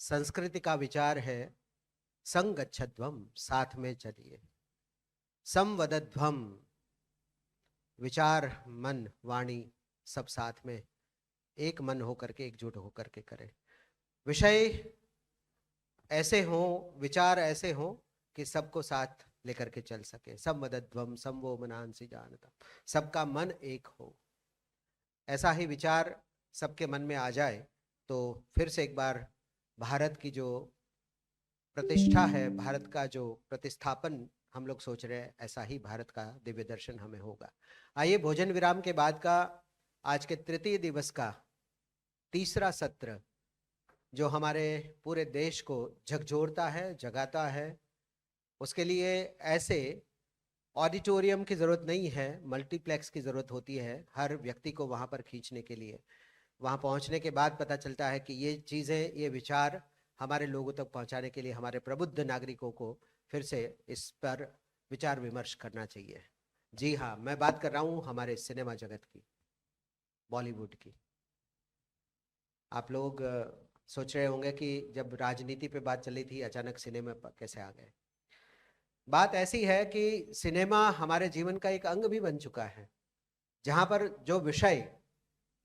संस्कृति का विचार है संगच्छध्वम, साथ में चलिए। संवदध्वम, विचार मन वाणी सब साथ में एक मन होकर के, एकजुट होकर के करें। विषय ऐसे हों, विचार ऐसे हों कि सबको साथ लेकर के चल सके। संवदध्वम संवो मनांसि जानता, सबका मन एक हो। ऐसा ही विचार सबके मन में आ जाए तो फिर से एक बार भारत की जो प्रतिष्ठा है, भारत का जो प्रतिस्थापन हम लोग सोच रहे हैं, ऐसा ही भारत का दिव्य दर्शन हमें होगा। आइए, भोजन विराम के बाद का आज के तृतीय दिवस का तीसरा सत्र जो हमारे पूरे देश को झकझोरता है, जगाता है, उसके लिए ऐसे ऑडिटोरियम की ज़रूरत नहीं है, मल्टीप्लेक्स की ज़रूरत होती है हर व्यक्ति को वहाँ पर खींचने के लिए। वहाँ पहुँचने के बाद पता चलता है कि ये चीज़ें, ये विचार हमारे लोगों तक पहुँचाने के लिए हमारे प्रबुद्ध नागरिकों को फिर से इस पर विचार विमर्श करना चाहिए। जी हाँ, मैं बात कर रहा हूँ हमारे सिनेमा जगत की, बॉलीवुड की। आप लोग सोच रहे होंगे कि जब राजनीति पे बात चली थी, अचानक सिनेमा पर कैसे आ गए। बात ऐसी है कि सिनेमा हमारे जीवन का एक अंग भी बन चुका है, जहाँ पर जो विषय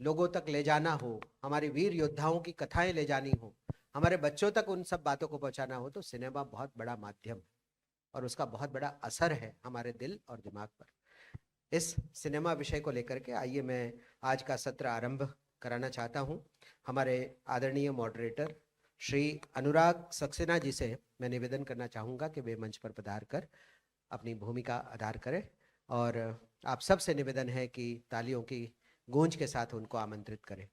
लोगों तक ले जाना हो, हमारे वीर योद्धाओं की कथाएं ले जानी हो, हमारे बच्चों तक उन सब बातों को पहुंचाना हो, तो सिनेमा बहुत बड़ा माध्यम है और उसका बहुत बड़ा असर है हमारे दिल और दिमाग पर। इस सिनेमा विषय को लेकर के आइए मैं आज का सत्र आरंभ कराना चाहता हूं। हमारे आदरणीय मॉडरेटर श्री अनुराग सक्सेना जी से मैं निवेदन करना चाहूँगा कि वे मंच पर पधार कर अपनी भूमिका अदा करें, और आप सबसे निवेदन है कि तालियों की गूंज के साथ उनको आमंत्रित करें।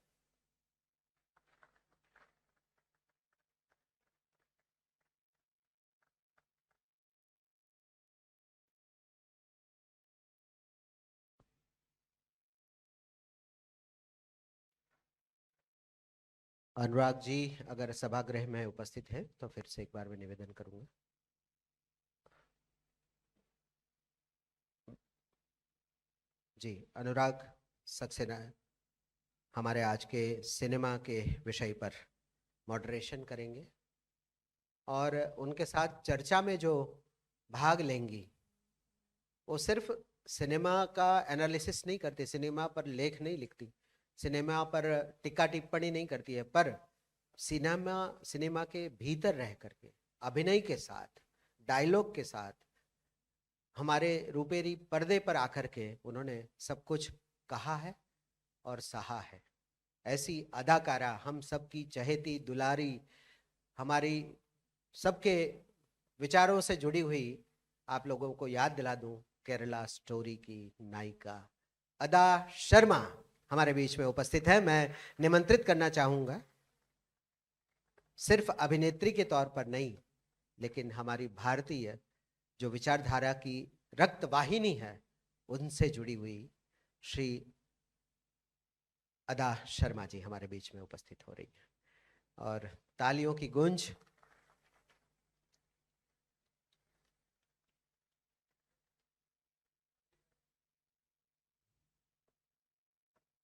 अनुराग जी अगर सभागृह में उपस्थित हैं तो फिर से एक बार मैं निवेदन करूंगा। जी, अनुराग सक्सेना हमारे आज के सिनेमा के विषय पर मॉडरेशन करेंगे और उनके साथ चर्चा में जो भाग लेंगी वो सिर्फ सिनेमा का एनालिसिस नहीं करती, सिनेमा पर लेख नहीं लिखती, सिनेमा पर टिक्का टिप्पणी नहीं करती है, पर सिनेमा के भीतर रह करके अभिनय के साथ, डायलॉग के साथ, हमारे रूपेरी पर्दे पर आकर के उन्होंने सब कुछ कहा है और सहा है। ऐसी अदाकारा, हम सबकी चहेती दुलारी, हमारी सबके विचारों से जुड़ी हुई, आप लोगों को याद दिला दूं, केरला स्टोरी की नायिका अदा शर्मा हमारे बीच में उपस्थित है। मैं निमंत्रित करना चाहूंगा, सिर्फ अभिनेत्री के तौर पर नहीं, लेकिन हमारी भारतीय जो विचारधारा की रक्तवाहिनी है उनसे जुड़ी हुई श्री अदा शर्मा जी हमारे बीच में उपस्थित हो रही है, और तालियों की गूंज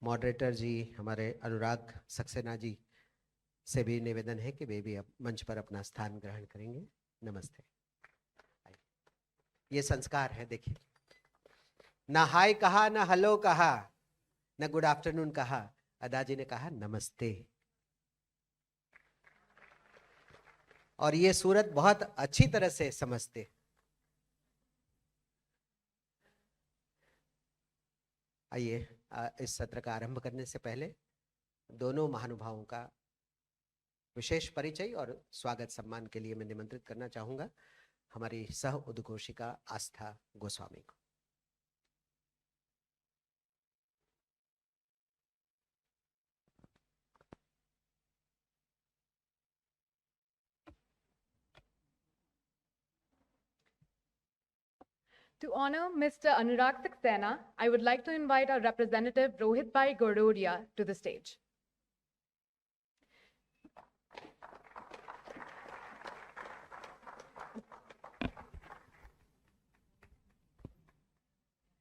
मॉडरेटर जी हमारे अनुराग सक्सेना जी से भी निवेदन है कि वे भी मंच पर अपना स्थान ग्रहण करेंगे। नमस्ते। ये संस्कार है, देखिए, ना हाय कहा, ना हेलो कहा, ना गुड आफ्टरनून कहा, अदा जी ने कहा नमस्ते। और ये सूरत बहुत अच्छी तरह से समझते। आइए, इस सत्र का आरंभ करने से पहले दोनों महानुभावों का विशेष परिचय और स्वागत सम्मान के लिए मैं निमंत्रित करना चाहूंगा हमारी सह उद्घोषिका आस्था गोस्वामी को। To honor Mr. Anurag Saxena, I would like to invite our representative Rohit Bhai Gordodia to the stage.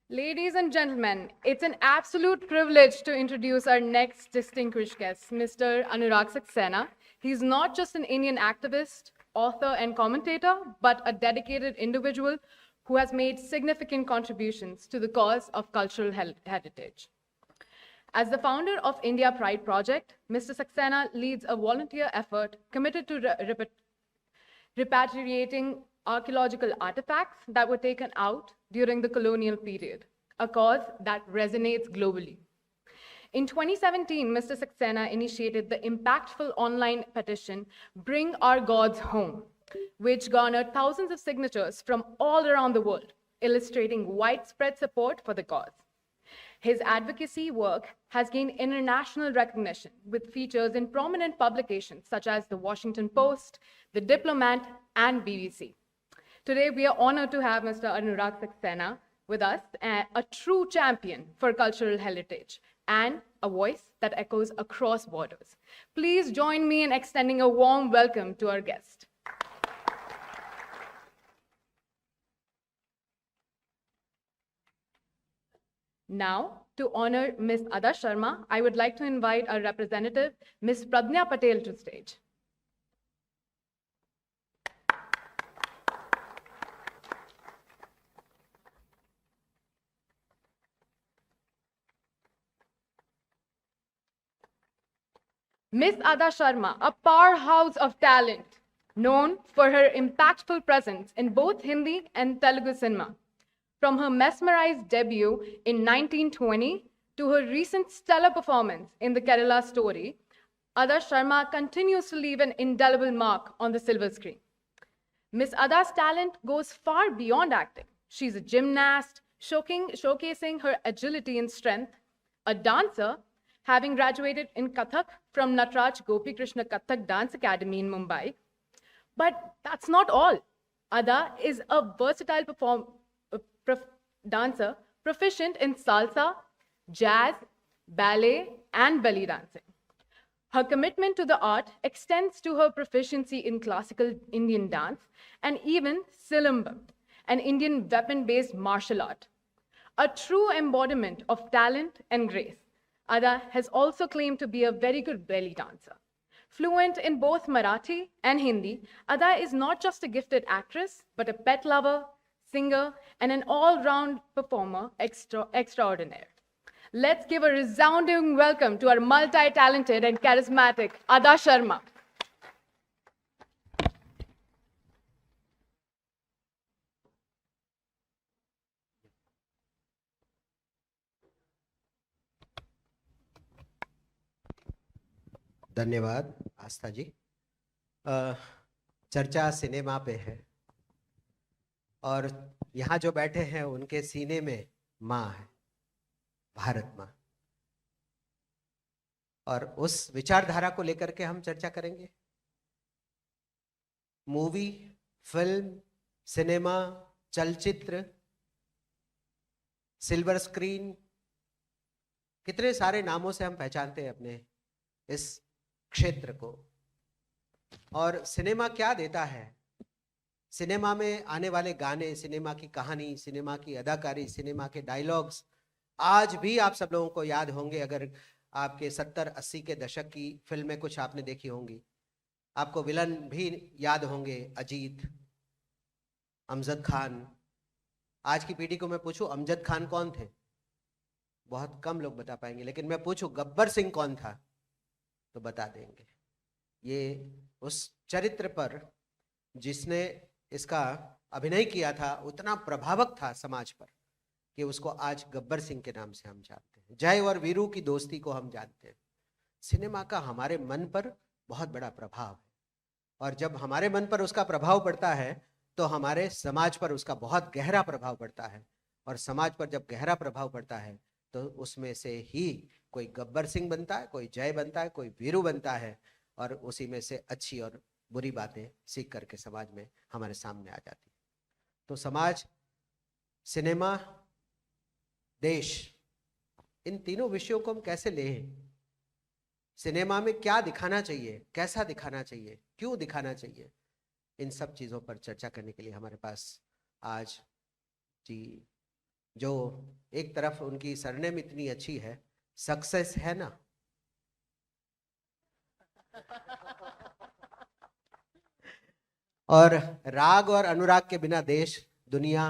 Ladies and gentlemen, it's an absolute privilege to introduce our next distinguished guest, Mr. Anurag Saxena. He's not just an Indian activist, author, and commentator, but a dedicated individual who has made significant contributions to the cause of cultural heritage. As the founder of India Pride Project, Mr. Saxena leads a volunteer effort committed to repatriating archaeological artifacts that were taken out during the colonial period, a cause that resonates globally. In 2017, Mr. Saxena initiated the impactful online petition, Bring Our Gods Home, which garnered thousands of signatures from all around the world, illustrating widespread support for the cause. His advocacy work has gained international recognition with features in prominent publications such as The Washington Post, The Diplomat, and BBC. Today, we are honored to have Mr. Anurag Saxena with us, a true champion for cultural heritage and a voice that echoes across borders. Please join me in extending a warm welcome to our guest. Now, to honor Ms. Ada Sharma, I would like to invite our representative, Ms. Pradnya Patel, to stage. Ms. Ada Sharma, a powerhouse of talent, known for her impactful presence in both Hindi and Telugu cinema. From her mesmerized debut in 1920 to her recent stellar performance in the Kerala Story, Ada Sharma continues to leave an indelible mark on the silver screen. Ms. Ada's talent goes far beyond acting. She's a gymnast, showcasing her agility and strength, a dancer, having graduated in Kathak from Nataraj Gopi Krishna Kathak Dance Academy in Mumbai. But that's not all. Ada is a versatile dancer, proficient in salsa, jazz, ballet, and belly dancing. Her commitment to the art extends to her proficiency in classical Indian dance and even Silambam, an Indian weapon-based martial art. A true embodiment of talent and grace, Ada has also claimed to be a very good belly dancer. Fluent in both Marathi and Hindi, Ada is not just a gifted actress, but a pet lover, singer, and an all-round performer extraordinaire. Let's give a resounding welcome to our multi-talented and charismatic Ada Sharma. धन्यवाद आस्था जी। चर्चा cinema पे है और यहाँ जो बैठे हैं उनके सीने में माँ है, भारत माँ, और उस विचारधारा को लेकर के हम चर्चा करेंगे। मूवी, फिल्म, सिनेमा, चलचित्र, सिल्वर स्क्रीन, कितने सारे नामों से हम पहचानते हैं अपने इस क्षेत्र को। और सिनेमा क्या देता है? सिनेमा में आने वाले गाने, सिनेमा की कहानी, सिनेमा की अदाकारी, सिनेमा के डायलॉग्स आज भी आप सब लोगों को याद होंगे। अगर आपके 70-80 के दशक की फिल्में कुछ आपने देखी होंगी, आपको विलन भी याद होंगे, अजीत, अमजद खान। आज की पीढ़ी को मैं पूछूं अमजद खान कौन थे, बहुत कम लोग बता पाएंगे, लेकिन मैं पूछूं गब्बर सिंह कौन था तो बता देंगे। ये उस चरित्र पर जिसने इसका अभिनय किया था उतना प्रभावक था समाज पर कि उसको आज गब्बर सिंह के नाम से हम जानते हैं। जय और वीरू की दोस्ती को हम जानते हैं। सिनेमा का हमारे मन पर बहुत बड़ा प्रभाव है, और जब हमारे मन पर उसका प्रभाव पड़ता है तो हमारे समाज पर उसका बहुत गहरा प्रभाव पड़ता है, और समाज पर जब गहरा प्रभाव पड़ता है तो उसमें से ही कोई गब्बर सिंह बनता है, कोई जय बनता है, कोई वीरू बनता है, और उसी में से अच्छी और बुरी बातें सीख करके समाज में हमारे सामने आ जाती है। तो समाज, सिनेमा, देश, इन तीनों विषयों को हम कैसे लें? सिनेमा में क्या दिखाना चाहिए, कैसा दिखाना चाहिए, क्यों दिखाना चाहिए, इन सब चीज़ों पर चर्चा करने के लिए हमारे पास आज जी, जो एक तरफ उनकी सरनेम इतनी अच्छी है, सक्सेस है ना, और राग और अनुराग के बिना देश, दुनिया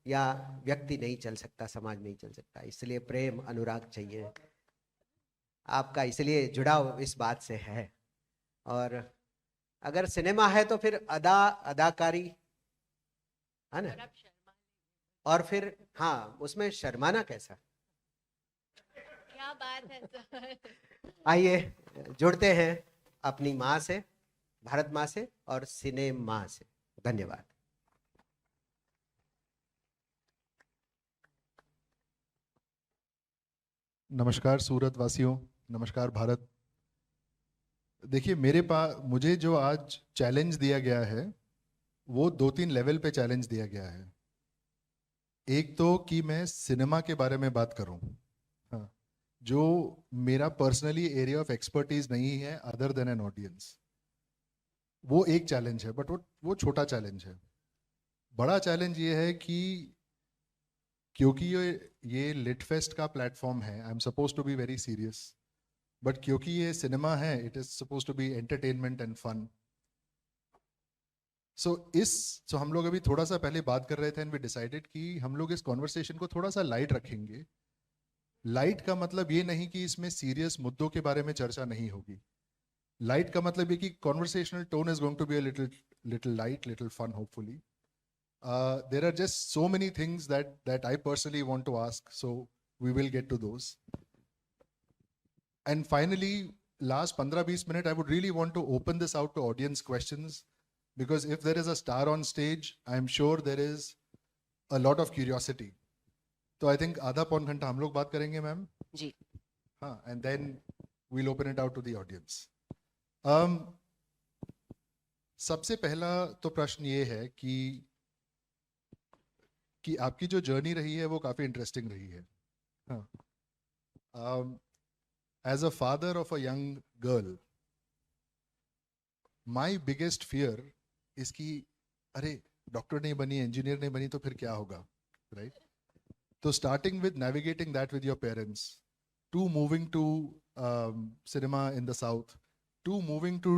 या व्यक्ति नहीं चल सकता, समाज नहीं चल सकता। इसलिए प्रेम अनुराग चाहिए। आपका इसलिए जुड़ाव इस बात से है। और अगर सिनेमा है तो फिर अदाकारी है ना। और फिर हाँ, उसमें शर्माना कैसा, क्या बात है सर। आइए जुड़ते हैं अपनी माँ से, भारत माँ से और सिनेमा से। धन्यवाद। नमस्कार सूरत वासियों, नमस्कार भारत। देखिए मुझे जो आज चैलेंज दिया गया है वो 2-3 लेवल पे चैलेंज दिया गया है। एक तो कि मैं सिनेमा के बारे में बात करूं, हाँ, जो मेरा पर्सनली एरिया ऑफ एक्सपर्टीज नहीं है अदर देन एन ऑडियंस। वो एक चैलेंज है, बट वो छोटा चैलेंज है। बड़ा चैलेंज ये है कि क्योंकि ये लिट फेस्ट का प्लेटफॉर्म है, I am suppose to be very serious, but क्योंकि ये सिनेमा है, it is suppose to be entertainment and fun. So हम लोग अभी थोड़ा सा पहले बात कर रहे थे एंड वी डिसाइडेड कि हम लोग इस कॉन्वर्सेशन को थोड़ा सा लाइट रखेंगे। लाइट का मतलब ये नहीं कि इसमें सीरियस मुद्दों के बारे में चर्चा नहीं होगी। लाइट का मतलब ये कि conversational tone is going to be a little light, little fun hopefully. There are just so many things that I personally want to ask, so we will get to those. And finally, last 15-20 minutes, I would really want to open this out to audience questions, because if there is a star on stage, I'm sure there is a lot of curiosity. So I think आधा पौन घंटा हम लोग बात करेंगे ma'am जी। हाँ, and then we'll open it out to the audience. सबसे पहला तो प्रश्न ये है कि आपकी जो जर्नी रही है वो काफ़ी इंटरेस्टिंग रही है। As a father of a young girl, my biggest fear इसकी, अरे डॉक्टर नहीं बनी, इंजीनियर नहीं बनी तो फिर क्या होगा, राइट? तो starting with navigating that with your parents, to moving to cinema in the south, to moving to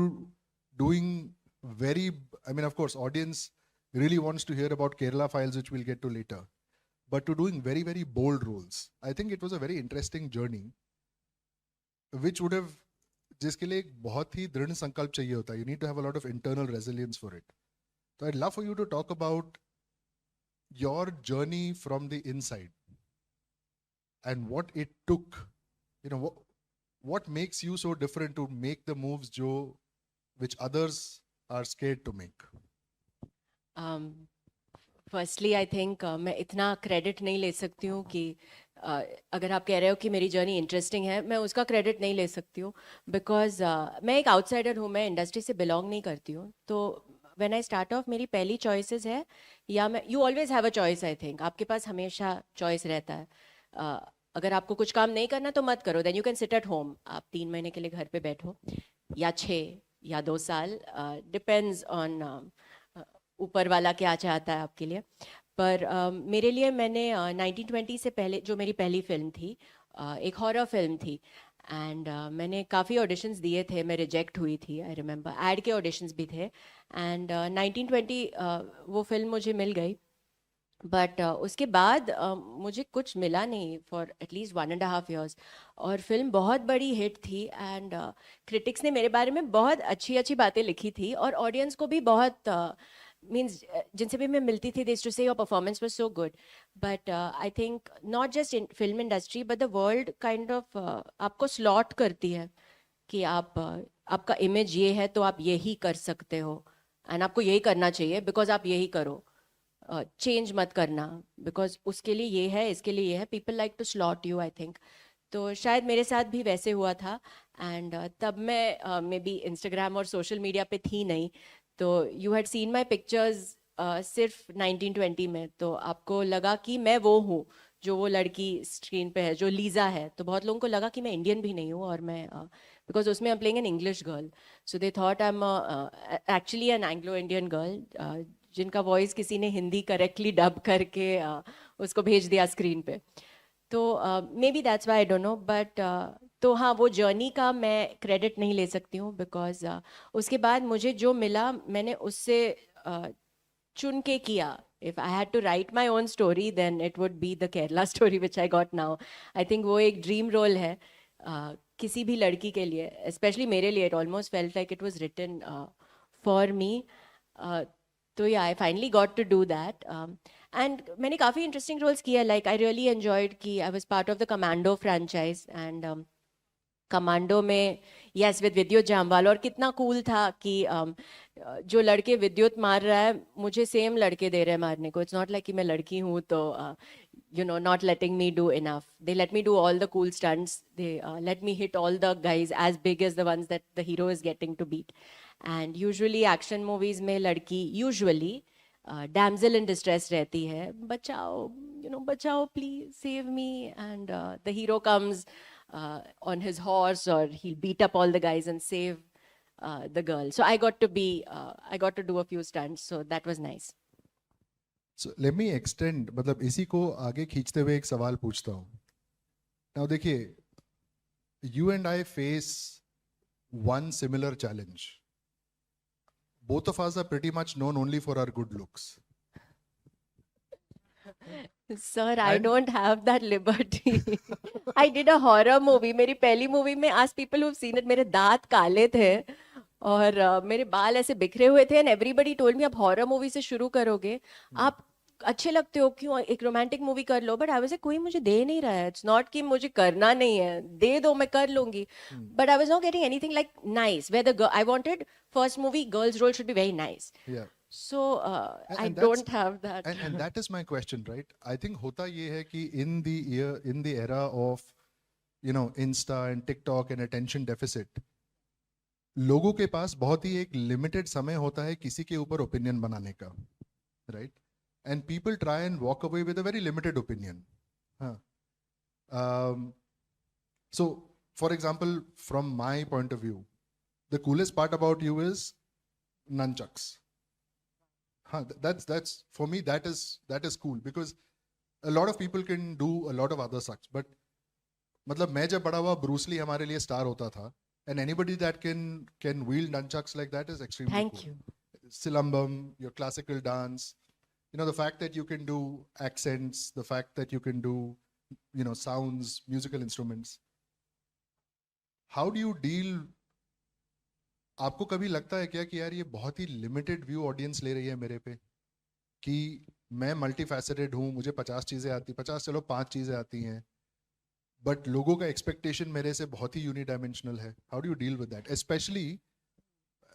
doing very, I mean, of course, audience really wants to hear about Kerala Files, which we'll get to later, but to doing very, very bold roles. I think it was a very interesting journey, which would have, जिसके लिए एक बहुत ही दृढ़ संकल्प चाहिए होता है. You need to have a lot of internal resilience for it. So I'd love for you to talk about your journey from the inside and what it took. You know, what makes you so different to make the moves which others are scared to make? Firstly I think मैं इतना credit नहीं ले सकती हूँ कि अगर आप कह रहे हो कि मेरी जर्नी इंटरेस्टिंग है, मैं उसका क्रेडिट नहीं ले सकती हूँ, बिकॉज मैं एक आउटसाइडर हूँ, मैं इंडस्ट्री से बिलोंग नहीं करती हूँ। तो व्हेन आई स्टार्ट ऑफ, मेरी पहली चॉइसेस है, या मैं, you always have a choice, I think आपके पास हमेशा चॉइस रहता है। अगर आपको कुछ काम नहीं करना तो मत करो, then you can sit at home, आप 3 महीने के लिए घर पे बैठो, या 6 या 2 साल, डिपेंड्स ऑन ऊपर वाला क्या चाहता है आपके लिए। पर मेरे लिए, मैंने 1920 से पहले, जो मेरी पहली फिल्म थी, एक हॉरर फिल्म थी, एंड मैंने काफ़ी ऑडिशंस दिए थे, मैं रिजेक्ट हुई थी, आई रिमेंबर, एड के ऑडिशंस भी थे, एंड 1920 वो फिल्म मुझे मिल गई। बट उसके बाद मुझे कुछ मिला नहीं फॉर एटलीस्ट 1.5 years, और फिल्म बहुत बड़ी हिट थी, एंड क्रिटिक्स ने मेरे बारे में बहुत अच्छी अच्छी बातें लिखी थी, और ऑडियंस को भी बहुत मीन्स जिनसे भी मैं मिलती थी, दे यूज्ड टू से your performance was so good. But I think not just in film industry but the world kind of आपको स्लॉट करती है कि आपका इमेज ये है तो आप यही कर सकते हो, एंड आपको यही करना चाहिए बिकॉज आप यही करो, चेंज मत करना बिकॉज उसके लिए ये है, इसके लिए ये है। People like to slot you, I think. तो शायद मेरे साथ भी वैसे हुआ था, एंड तब मैं मे बी इंस्टाग्राम और सोशल मीडिया पे थी नहीं, तो you had seen my pictures सिर्फ 1920 में, तो आपको लगा कि मैं वो हूँ जो वो लड़की स्क्रीन पे है, जो लीजा है। तो बहुत लोगों को लगा कि मैं इंडियन भी नहीं हूँ, और मैं बिकॉज उसमें I am playing an English girl, so they thought I am actually an Anglo Indian girl, जिनका वॉइस किसी ने हिंदी करेक्टली डब करके उसको भेज दिया स्क्रीन पे। तो may be that's why, I don't no, but तो हाँ, वो जर्नी का मैं क्रेडिट नहीं ले सकती हूँ, बिकॉज उसके बाद मुझे जो मिला, मैंने उससे चुन के किया. If I had to write my own story, then it would be the Kerala story which I got now. I think वो एक dream role है किसी भी लड़की के लिए, especially मेरे लिए. It almost felt like it was written for me. तो yeah, I finally got to do that. And मैंने काफ़ी interesting roles किया. Like I really enjoyed कि I was part of the Commando franchise and commando में yes with विद्युत जामवाल. और कितना cool था कि जो लड़के विद्युत मार रहा है मुझे सेम लड़के दे रहे हैं मारने को. इट्स नॉट लाइक कि मैं लड़की हूँ तो you know, not letting me do enough. They let me do all the cool stunts. They let me hit all the guys as big as the ones that the hero is getting to beat. And usually action movies में लड़की usually damsel in distress रहती है. बचाओ, you know, बचाओ please save me. And the hero comes on his horse or he'll beat up all the guys and save the girl. So I got to do a few stunts. So that was nice. So let me extend, मतलब इसी को आगे खींचते हुए एक सवाल पूछता हूँ. Now देखिए, you and I face one similar challenge. Both of us are pretty much known only for our good looks. Sir, I don't have that liberty. I did a horror movie. मेरी पहली movie में ask people who've seen it, मेरे दांत काले थे और मेरे बाल ऐसे बिखरे हुए थे. And everybody told me आप horror movie से शुरू करोगे, आप अच्छे लगते हो, क्यों एक रोमांटिक मूवी कर लो. बट आई वाज कोई मुझे दे नहीं रहा है. इट्स नॉट कि मुझे करना नहीं है, दे दो मैं कर लूंगी. But I was not getting anything like nice where the I wanted first movie girls role should be very nice. So I don't have that. And that is my question, right? I think होता ये है कि in the era of, you know, Insta and TikTok and attention deficit, लोगों के पास बहुत ही एक limited समय होता है किसी के ऊपर opinion बनाने का, right? And people try and walk away with a very limited opinion. So, for example, from my point of view, the coolest part about you is nunchucks. That's for me that is cool because a lot of people can do a lot of other sucks. But मतलब मैं जब बड़ा हुआ Bruce Lee हमारे लिए star होता था, and anybody that can wield nunchucks like that is extremely Thank cool. you. Silambam, your classical dance, you know, the fact that you can do accents, the fact that you can do, you know, sounds, musical instruments. How do you deal? आपको कभी लगता है क्या कि यार ये बहुत ही limited view audience ले रही है मेरे पे, कि मैं मल्टी फैसेटेड हूँ, मुझे 50 चीज़ें आती, 50 चलो 5 चीज़ें आती हैं, बट लोगों का एक्सपेक्टेशन मेरे से बहुत ही यूनिडायमेंशनल है. How do you deal with that, specially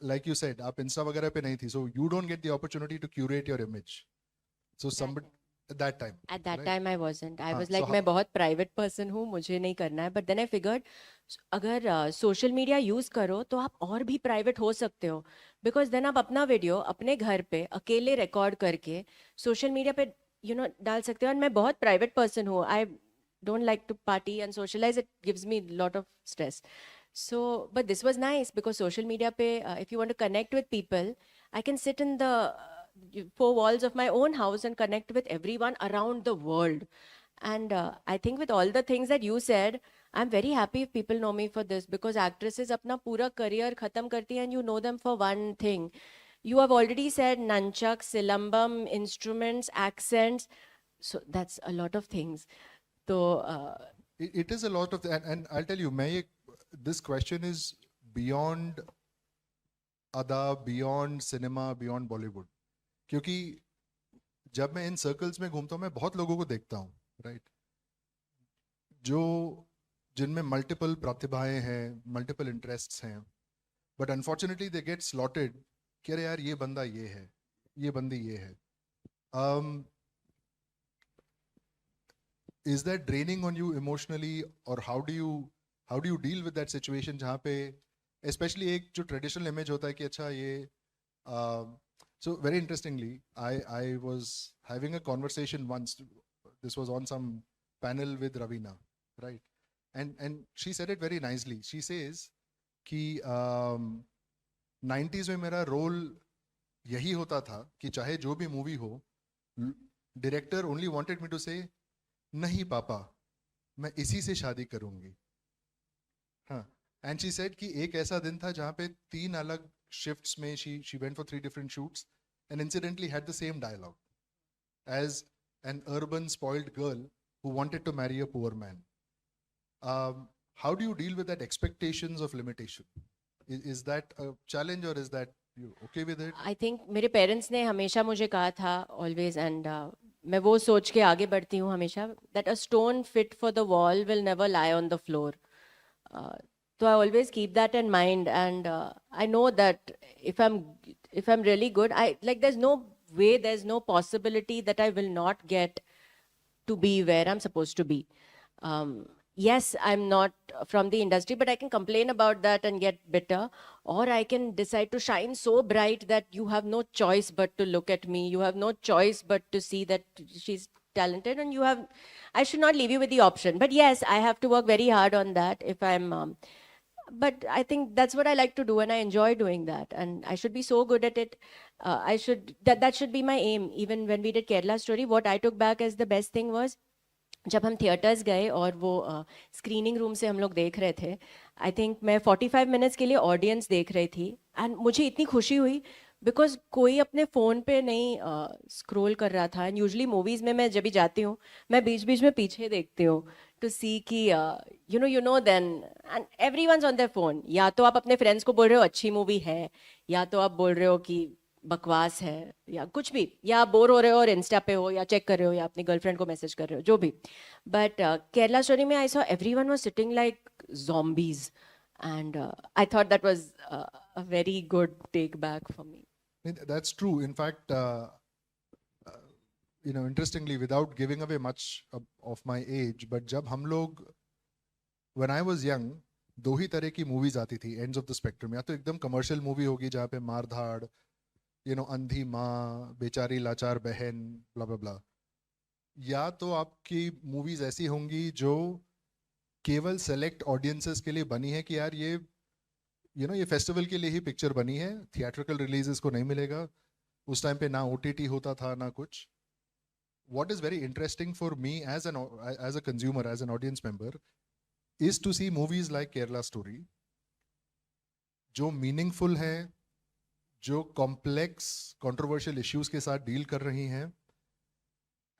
like you said आप इंस्टा वगैरह पे नहीं थी, so you don't get the opportunity to curate your image. So somebody at that time I wasn't. I was so like मैं बहुत private person हूँ, मुझे नहीं करना है. बट देन आई फिगर्ड अगर सोशल मीडिया यूज करो तो आप और भी प्राइवेट हो सकते हो. बिकॉज देन आप अपना वीडियो अपने घर पे अकेले रिकॉर्ड करके सोशल मीडिया पे डाल सकते हो. और मैं बहुत प्राइवेट पर्सन हूँ. I don't like to party and socialise. It gives me lot of stress. So, but this was nice because social media pe, if you want to connect with people, I can sit in the 4 walls of my own house and connect with everyone around the world. And I think with all the things that you said, I'm very happy if people know me for this, because actresses अपना पूरा career खत्म करती हैं and you know them for one thing. You have already said nunchucks, silambam, instruments, accents. So that's a lot of things. So it is a lot of and I'll tell you, this question is beyond ada, beyond cinema, beyond Bollywood. क्योंकि जब मैं इन circles में घूमता हूँ मैं बहुत लोगों को देखता हूँ, राइट, जिनमें मल्टीपल प्रतिभाएं हैं, मल्टीपल इंटरेस्ट्स हैं, but unfortunately they get slotted कि अरे यार ये बंदा ये है, ये बंदी ये है. Is that draining on you emotionally, or how do you deal with that situation जहाँ पे especially एक जो traditional image होता है कि अच्छा ये so very interestingly, I was having a conversation once. This was on some panel with Ravina, right? And she said it very nicely. She says कि 90s में मेरा role यही होता था कि चाहे जो भी movie हो, director only wanted me to say नहीं पापा मैं इसी से शादी करूँगी. हाँ. And she said कि एक ऐसा दिन था जहाँ पे 3 अलग shifts में she went for 3 different shoots. and incidentally had the same dialogue as an urban spoiled girl who wanted to marry a poor man. How do you deal with that expectations of limitation? Is that a challenge or is that you okay with it? I think मेरे parents ने हमेशा मुझे कहा था always and मैं वो सोच के आगे बढ़ती हूँ हमेशा that a stone fit for the wall will never lie on the floor. So I always keep that in mind, and I know that if I'm really good, I like there's no way, there's no possibility that I will not get to be where I'm supposed to be. Yes, I'm not from the industry, but I can complain about that and get bitter, or I can decide to shine so bright that you have no choice but to look at me. You have no choice but to see that she's talented, and I should not leave you with the option. But yes, I have to work very hard on that if I'm. But I think that's what I like to do, and I enjoy doing that, and I should be so good at it. That should be my aim. Even when we did Kerala Story, what I took back as the best thing was जब हम theatres गए और वो screening room से हम लोग देख रहे थे. आई थिंक मैं 45 मिनट्स के लिए ऑडियंस देख रही थी, एंड मुझे इतनी खुशी हुई बिकॉज कोई अपने फ़ोन पे नहीं स्क्रॉल कर रहा था. एंड यूजुअली मूवीज़ में मैं जब भी जाती हूँ मैं बीच बीच में पीछे देखती हूँ टू सी कि you know then and everyone's on their phone. या तो आप अपने फ्रेंड्स को बोल रहे हो अच्छी मूवी है, या तो आप बोल रहे हो कि बकवास है, या कुछ भी, या आप बोर हो रहे हो और इंस्टा पे हो या चेक कर रहे हो या अपनी गर्लफ्रेंड को मैसेज कर रहे हो, जो भी. बट केरला स्टोरी में I saw everyone was sitting like zombies, and I thought that was a very good take back for me. That's true. In fact, interestingly, without giving away much of my age, but जब हम लोग, when I was young, दो ही तरह की movies आती थी ends of the spectrum. या तो एकदम कमर्शियल मूवी होगी जहाँ पे मार धाड़, अंधी माँ, बेचारी लाचार बहन, ब्ला ब्ला ब्ला, या तो आपकी मूवीज ऐसी होंगी जो केवल सेलेक्ट ऑडियंसेस के लिए बनी है कि यार ये फेस्टिवल के लिए ही पिक्चर बनी है, थिएट्रिकल रिलीजेस को नहीं मिलेगा. उस टाइम पे ना OTT होता था ना कुछ. What is very interesting for me as a consumer, as an audience member, is to see movies like Kerala Story, जो meaningful हैं, जो complex, controversial issues के साथ deal कर रही हैं,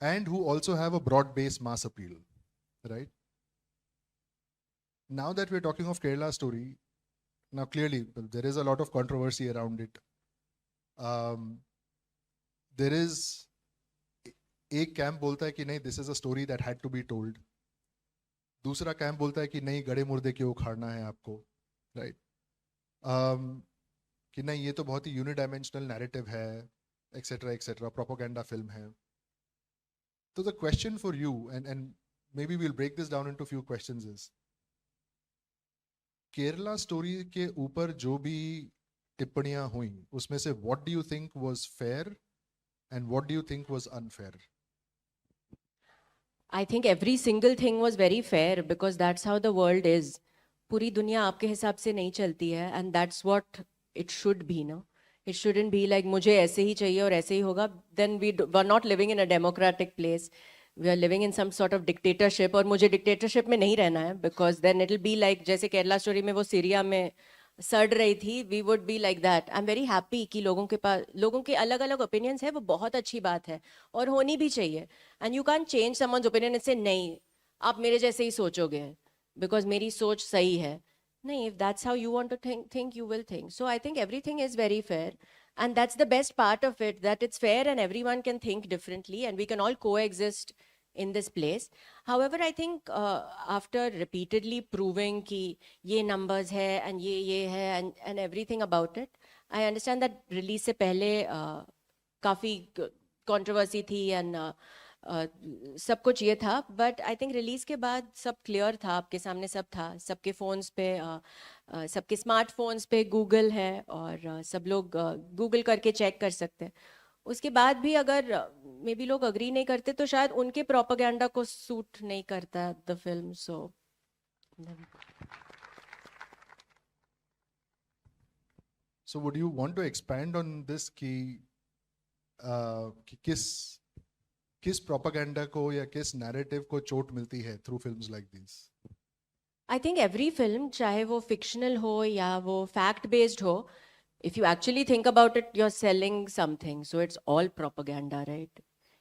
and who also have a broad-based mass appeal, right? Now that we're talking of Kerala Story, now clearly there is a lot of controversy around it. There is एक camp बोलता है कि नहीं, this is a story that had to be told. दूसरा camp बोलता है कि नहीं, गड़े मुर्दे क्यों उखाड़ना है आपको, राइट? कि नहीं, ये तो बहुत ही यूनिडायमेंशनल नैरेटिव है, एक्सेट्रा एक्सेट्रा, प्रोपेगेंडा फिल्म है. तो the question for you, and maybe we'll break this down into few questions, is Kerala story के ऊपर जो भी टिप्पणियां हुई उसमें से what do you think was fair and what do you think was unfair? I think every single thing was very fair because that's how the world is. पूरी दुनिया आपके हिसाब से नहीं चलती है, and that's what it should be, no? It shouldn't be like मुझे ऐसे ही चाहिए और ऐसे ही होगा. Then we're not living in a democratic place. We are living in some sort of dictatorship, और मुझे dictatorship में नहीं रहना है because then it'll be like जैसे केरला स्टोरी में वो सीरिया में सड़ रही थी, we would be like that. I'm very happy कि लोगों के अलग अलग opinions है, वो बहुत अच्छी बात है और होनी भी चाहिए. And you can't change someone's opinion and say नहीं आप मेरे जैसे ही सोचोगे because मेरी सोच सही है. नहीं, if that's how you want to think you will think. So I think everything is very fair, and that's the best part of it, that it's fair and everyone can think differently and we can all coexist in this place. However, I think after repeatedly proving कि ये numbers है and ये है and everything about it, I understand that release से पहले काफ़ी controversy थी and सब कुछ ये था, but I think release के बाद सब clear था, आपके सामने सब था, सबके phones पे सबके smartphones पे Google है और सब लोग Google करके check कर सकते हैं. उसके बाद भी अगर मे बी लोग अग्री नहीं करते तो शायद उनके प्रोपेगेंडा को सूट नहीं करता the film. So would you want to expand on this कि किस प्रोपेगेंडा को या किस नैरेटिव को चोट मिलती है through films like this? I think every film, चाहे वो फिक्शनल हो या वो फैक्ट बेस्ड हो, if you actually think about it, you're selling something. So it's all propaganda, right?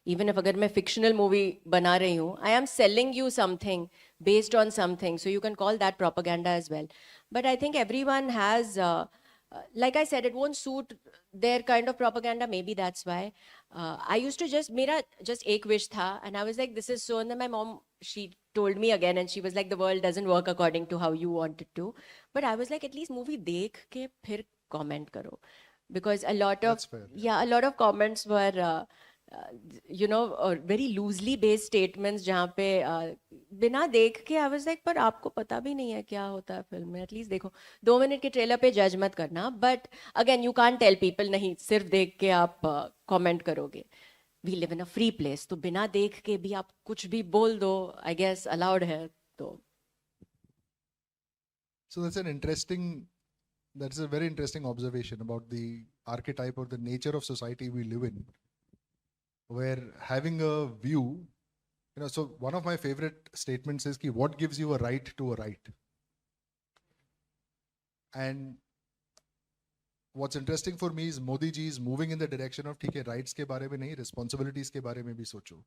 Even if अगर मैं fictional movie बना रही हूँ, I am selling you something based on something. So you can call that propaganda as well. But I think everyone has, like I said, it won't suit their kind of propaganda. Maybe that's why. I used to just, मेरा just एक wish था, and I was like, this is so. And then my mom, she told me again, and she was like, the world doesn't work according to how you want it to. But I was like, at least movie देख के फिर comment करो, because a lot of That's fair. yeah, a lot of comments were you know very loosely based statements जहाँ पे बिना देख के I was like, पर आपको पता भी नहीं है क्या होता है फिल्म में, एटलीस्ट देखो 2 मिनट के ट्रेलर पे जज मत करना. But again you can't tell people नहीं सिर्फ देख के आप कमेंट करोगे. We live in a free place, तो बिना देख के भी आप कुछ भी बोल दो, आई गेस अलाउड है. तो So that's a very interesting observation about the archetype or the nature of society we live in, where having a view, so one of my favorite statements is ki what gives you a right to a right? And what's interesting for me is Modi ji is moving in the direction of ठीक है rights के बारे में नहीं, responsibilities के बारे में भी सोचो.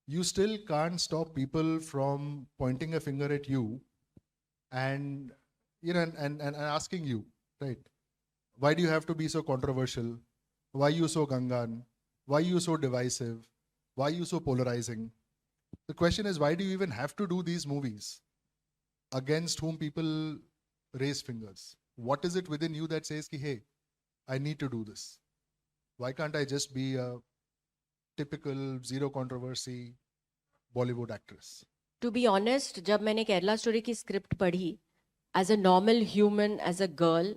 You still can't stop people from pointing a finger at you and and asking you, right, why do you have to be so controversial? Why are you so Gangan? Why are you so divisive? Why are you so polarizing? The question is, why do you even have to do these movies against whom people raise fingers? What is it within you that says, ki, hey, I need to do this? Why can't I just be a typical zero controversy Bollywood actress? To be honest, जब मैंने Kerala story की script पढ़ी, as a normal human, as a girl,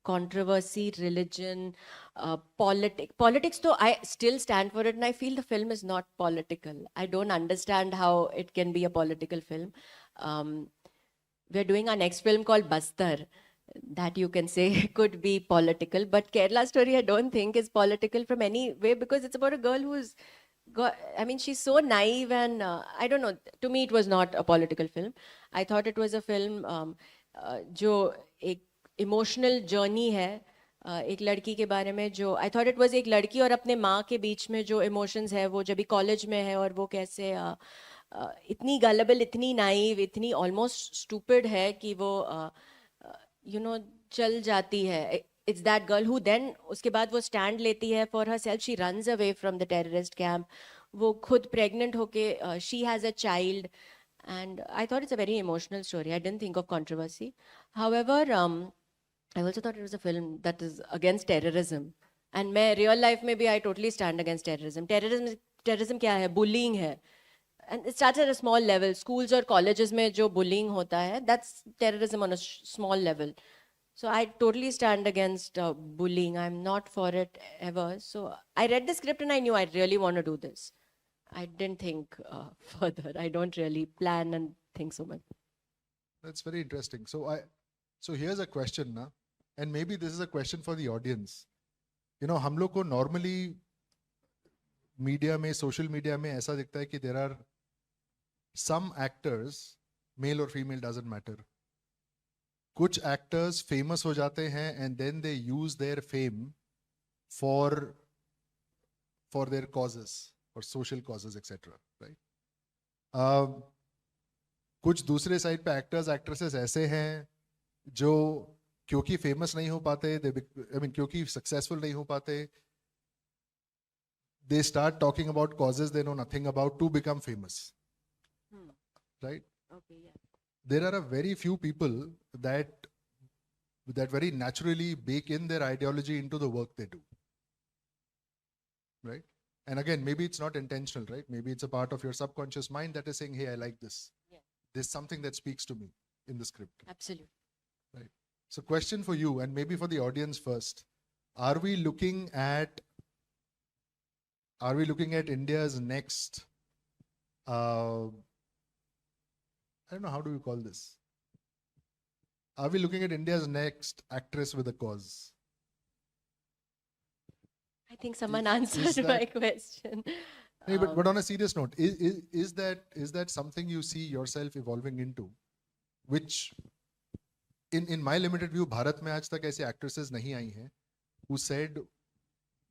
controversy, religion, politics, though I still stand for it, and I feel the film is not political. I don't understand how it can be a political film. We're doing our next film called Bastar, that you can say could be political, but Kerala Story I don't think is political from any way, because it's about a girl who's I mean, she's so naive, and I don't know, to me it was not a political film. I thought it was a film जो एक emotional journey है एक लड़की के बारे में, जो I thought it was एक लड़की और अपने माँ के बीच में जो इमोशंस है, वो जब भी कॉलेज में है और वो कैसे इतनी गलेबल, इतनी नाइव, इतनी ऑलमोस्ट स्टूपिड है कि वो चल जाती है. It's that girl who then उसके बाद वो स्टैंड लेती है for herself. She runs away from the terrorist camp. वो खुद प्रेग्नेंट होके she has a child. And I thought it's a very emotional story. I didn't think of controversy. However, I also thought it was a film that is against terrorism. And my real life maybe I totally stand against terrorism. Terrorism क्या है? Bullying है. And it starts at a small level. Schools or colleges में जो bullying होता है, that's terrorism on a small level. So I totally stand against bullying. I'm not for it ever. So I read the script and I knew I really want to do this. I didn't think further. I don't really plan and think so much. That's very interesting. So here's a question, na? And maybe this is a question for the audience. हम लोग को normally media में, social media में ऐसा दिखता है कि there are some actors, male or female doesn't matter. कुछ actors famous हो जाते हैं and then they use their fame for their causes. और social causes, etc. right? कुछ दूसरे साइड पे एक्टर्स एक्ट्रेसेस ऐसे हैं जो क्योंकि फेमस नहीं हो पाते, क्योंकि सक्सेसफुल नहीं हो पाते, they start talking about causes they know nothing about to become famous. Right? Okay, yeah. There are a very few people that very naturally bake in their ideology into the work they do. Right? And again, maybe it's not intentional, right? Maybe it's a part of your subconscious mind that is saying, hey, I like this. Yeah. There's something that speaks to me in the script. Absolutely. Right. So question for you, and maybe for the audience first, are we looking at India's next, I don't know, how do we call this? Are we looking at India's next actress with a cause? I think someone answered my question. No, but on a serious note, is that something you see yourself evolving into, which in my limited view, Bharat में आज तक ऐसे actresses नहीं आई हैं who said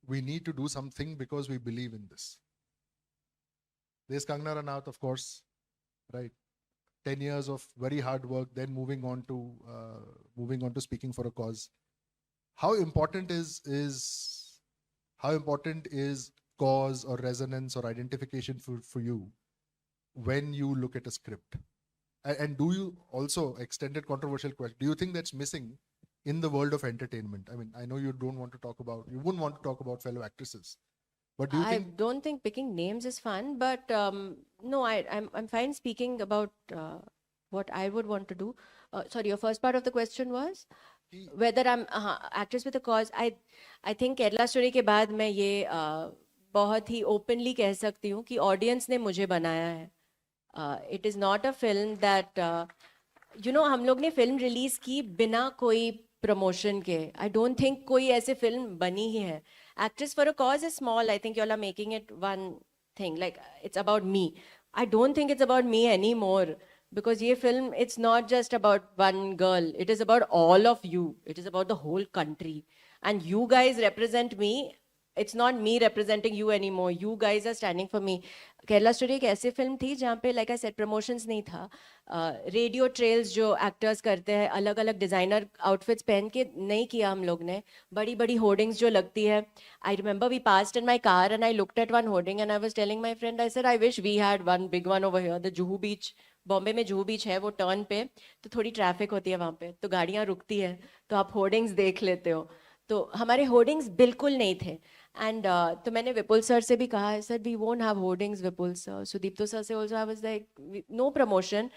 we need to do something because we believe in this. There's Kangana Ranaut, of course, right? 10 years of very hard work, then moving on to speaking for a cause. How important is cause or resonance or identification for you when you look at a script? And do you also, extended controversial question, do you think that's missing in the world of entertainment? I mean, I know you wouldn't want to talk about fellow actresses, but do you I think don't think picking names is fun, but no, I'm fine speaking about what I would want to do. Sorry, your first part of the question was whether I'm actress with a cause. I think Kerala Story के बाद मैं ये बहुत ही openly कह सकती हूँ कि audience ने मुझे बनाया है. It is not a film that हम लोग ने film release की बिना कोई promotion के. I don't think कोई ऐसे film बनी ही है. Actress for a Cause is small. I think you all are making it one thing. Like, it's about me. I don't think it's about me anymore. Because ये film, it's not just about one girl. It is about all of you. It is about the whole country. And you guys represent me. It's not me representing you anymore. You guys are standing for me. Kerala Story एक ऐसी film थी जहाँ पे, like I said, promotions नहीं था. Radio trails जो actors करते हैं, अलग अलग डिजाइनर आउटफिट्स पहन के नहीं किया हम लोग ने. बड़ी बड़ी होर्डिंग्स जो लगती है. I remember we passed in my car and I looked at one hoarding and I was telling my friend, I said I wish we had one big one over here. The Juhu beach, Bombay में जुहू बीच है, वो turn पे तो थोड़ी traffic होती है वहाँ पे, तो गाड़ियाँ रुकती है, तो आप होर्डिंग्स देख लेते हो. तो हमारे होर्डिंग्स बिल्कुल नहीं थे. एंड तो मैंने विपुल सर से भी कहा है, sir we won't have hoardings. Vipul sir, Sudipto sir से also I was like no promotion.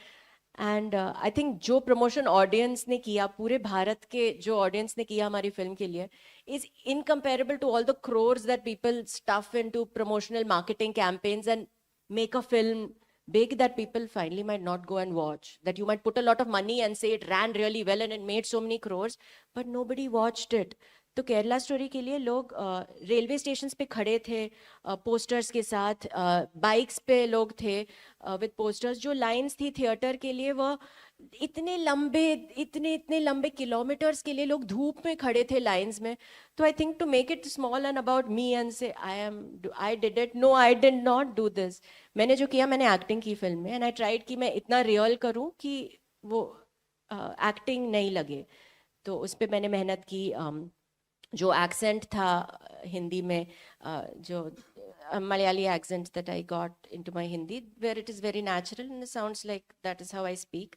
And I think जो प्रमोशन ऑडियंस ने किया, पूरे भारत के जो ऑडियंस ने किया हमारी फिल्म के लिए, is incomparable to all the crores that people stuff into promotional marketing campaigns and make a film big that people finally might not go and watch, that you might put a lot of money and say it ran really well and it made so many crores, but nobody watched it. तो Kerala story के लिए लोग railway station पे खड़े थे posters के साथ, bikes पे लोग थे विद पोस्टर्स. जो लाइंस थी थिएटर के लिए, वो इतने लंबे किलोमीटर्स के लिए लोग धूप में खड़े थे लाइंस में. तो I think to make it small and about me and say I did it, no I did not do this. मैंने जो किया, मैंने एक्टिंग की फिल्म में, एंड आई ट्राइड कि मैं इतना रियल करूं कि वो एक्टिंग नहीं लगे. तो उस पर मैंने मेहनत की. जो एक्सेंट था हिंदी में, जो Malayali accent that I got into my Hindi, where it is very natural and sounds like that is how I speak.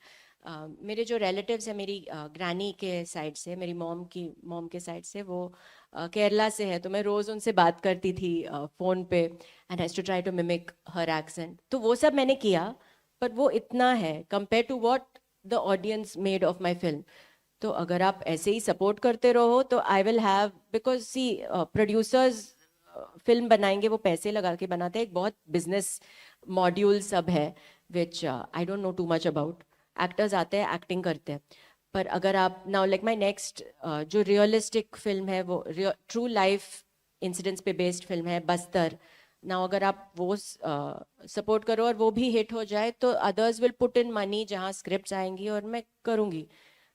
मेरे जो रिलेटिव्स हैं, मेरी ग्रैनी के साइड से, मेरी मॉम के साइड से, वो केरला से है. तो मैं रोज़ उनसे बात करती थी फ़ोन पे, and has to try to mimic her accent. तो वो सब मैंने किया, बट वो इतना है compare to what the audience made of my film. तो अगर आप ऐसे ही सपोर्ट करते रहो तो I will have, because see producers film बनाएंगे, वो पैसे लगा के बनाते हैं. एक बहुत बिजनेस मॉड्यूल सब है which I don't know too much about. Actors आते हैं, एक्टिंग करते हैं. पर अगर आप नाउ, लाइक माई नेक्स्ट जो रियलिस्टिक फिल्म है, वो ट्रू लाइफ इंसिडेंट्स पे बेस्ड फिल्म है, बस्तर. नाउ अगर आप वो सपोर्ट करो और वो भी हिट हो जाए, तो others will put in money जहाँ स्क्रिप्ट्स आएंगी और मैं करूँगी.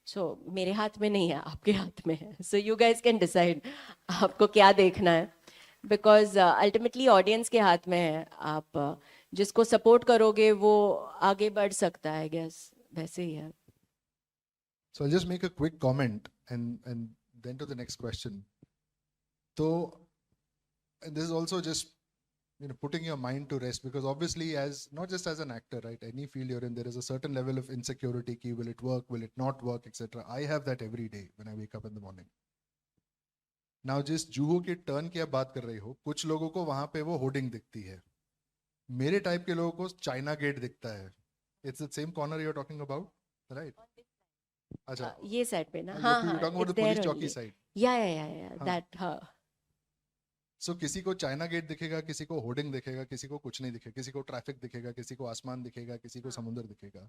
सो मेरे हाथ में नहीं है, आपके हाथ में है. So you guys can decide आपको क्या देखना है, बिकॉज अल्टीमेटली ऑडियंस के हाथ में है. आप जिसको सपोर्ट करोगे वो आगे बढ़ सकता है, आई गेस वैसे ही है. So I'll just make a quick comment and then to the next question. So, and this is also just putting your mind to rest, because obviously, as not just as an actor, right, any field you're in, there is a certain level of insecurity. Ki, will it work? Will it not work? Etc. I have that every day when I wake up in the morning. Now, जिस जुहू के turn की आप बात कर रही हो, कुछ लोगों को वहां पे वो होर्डिंग दिखती है. मेरे टाइप के लोगों को चाइना गेट दिखता है. It's the same corner you're talking about, right? अच्छा, ये साइड पे ना. हाँ, you're talking about the police चौकी side. या दैट. हाँ. सो किसी को चाइना गेट दिखेगा, किसी को होर्डिंग दिखेगा, किसी को कुछ नहीं दिखेगा, किसी को ट्रैफिक दिखेगा, किसी को आसमान दिखेगा, किसी को समुद्र दिखेगा.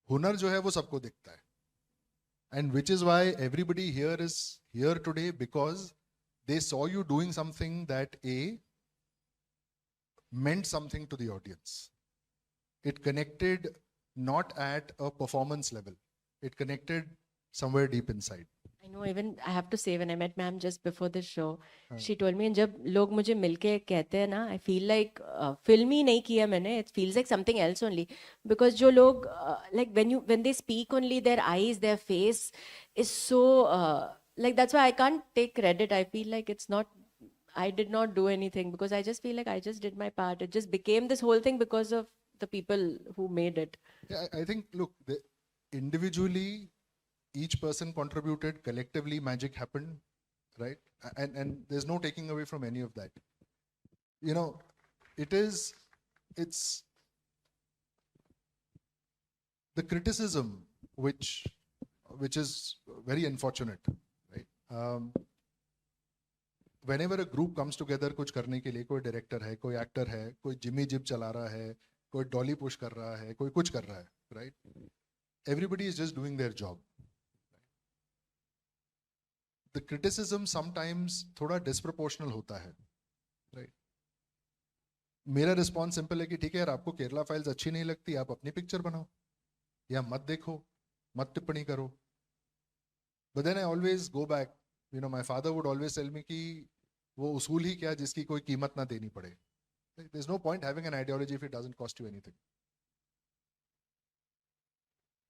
हुनर जो है वो सबको दिखता है. And which is why everybody here is here today, because they saw you doing something that meant something to the audience. It connected not at a performance level. It connected somewhere deep inside. I know, even I have to say, when I met ma'am just before the show, she told me, and जब लोग मुझे मिलके कहते हैं ना, I feel like film ही नहीं किया मैंने, it feels like something else only, because जो लोग like when they speak only, their eyes, their face is so like, that's why I can't take credit. I feel like it's not, I did not do anything, because I just feel like I just did my part. It just became this whole thing because of the people who made it. Yeah, I think, look, individually, each person contributed, collectively magic happened, right? And there's no taking away from any of that. You know, it's the criticism which is very unfortunate, right? Whenever a group comes together कुछ करने के लिए, कोई director है, कोई actor है, कोई Jimmy zip चला रहा है, कोई dolly push कर रहा है, कोई कुछ कर रहा है, right? Everybody is just doing their job. The criticism sometimes थोड़ा disproportional होता है, right? मेरा response simple है कि ठीक है यार, आपको केरला फाइल्स अच्छी नहीं लगती, आप अपनी पिक्चर बनाओ, या मत देखो, मत टिप्पणी करो. But then I always go back, you know, my father would always tell me कि वो उसूल ही क्या जिसकी कोई कीमत ना देनी पड़े. There's no point having an ideology if it doesn't cost you anything.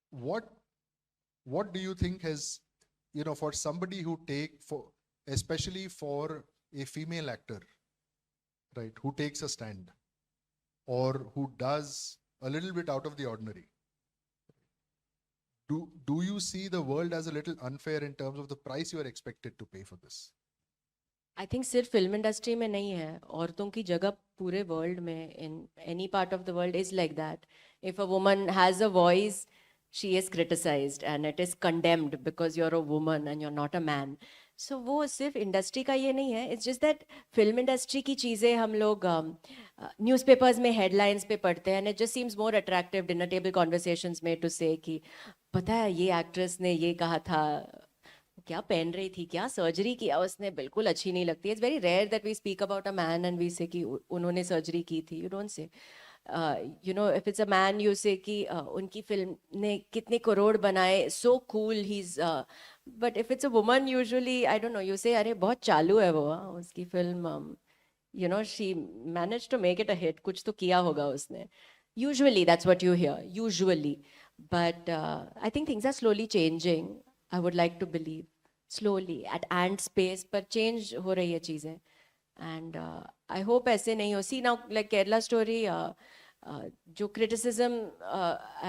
What do you think has, you know, for somebody who especially for a female actor, right, who takes a stand or who does a little bit out of the ordinary, do you see the world as a little unfair in terms of the price you are expected to pay for this? I think सिर्फ film industry में नहीं है, औरतों की जगह पूरे world में, in any part of the world is like that. If a woman has a voice, she is criticized and it is condemned because you're a woman and you're not a man. So वो सिर्फ industry का ये नहीं है, it's just that film industry की चीज़ें हम लोग न्यूज़पेपर्स में हेडलाइंस पे पढ़ते हैं, and it just seems more attractive dinner table conversations में to say कि पता है ये एक्ट्रेस ने ये कहा था, क्या पहन रही थी, क्या सर्जरी किया उसने, बिल्कुल अच्छी नहीं लगती. It's very rare that we speak about a man and we say कि उन्होंने सर्जरी की थी. You don't say, you know, if it's a man you say कि उनकी फिल्म ने कितने करोड़ बनाए, so cool he is. But if it's a woman usually, I don't know, you say अरे बहुत चालू है वो, उसकी film, you know, she manage to make it a hit, कुछ तो किया होगा उसने. Usually that's what you hear, usually. But I think things are slowly changing. I would like to believe slowly at ant space, पर change हो रही है चीज़ें. And I hope ऐसे नहीं हो. See now, like Kerala story, जो criticism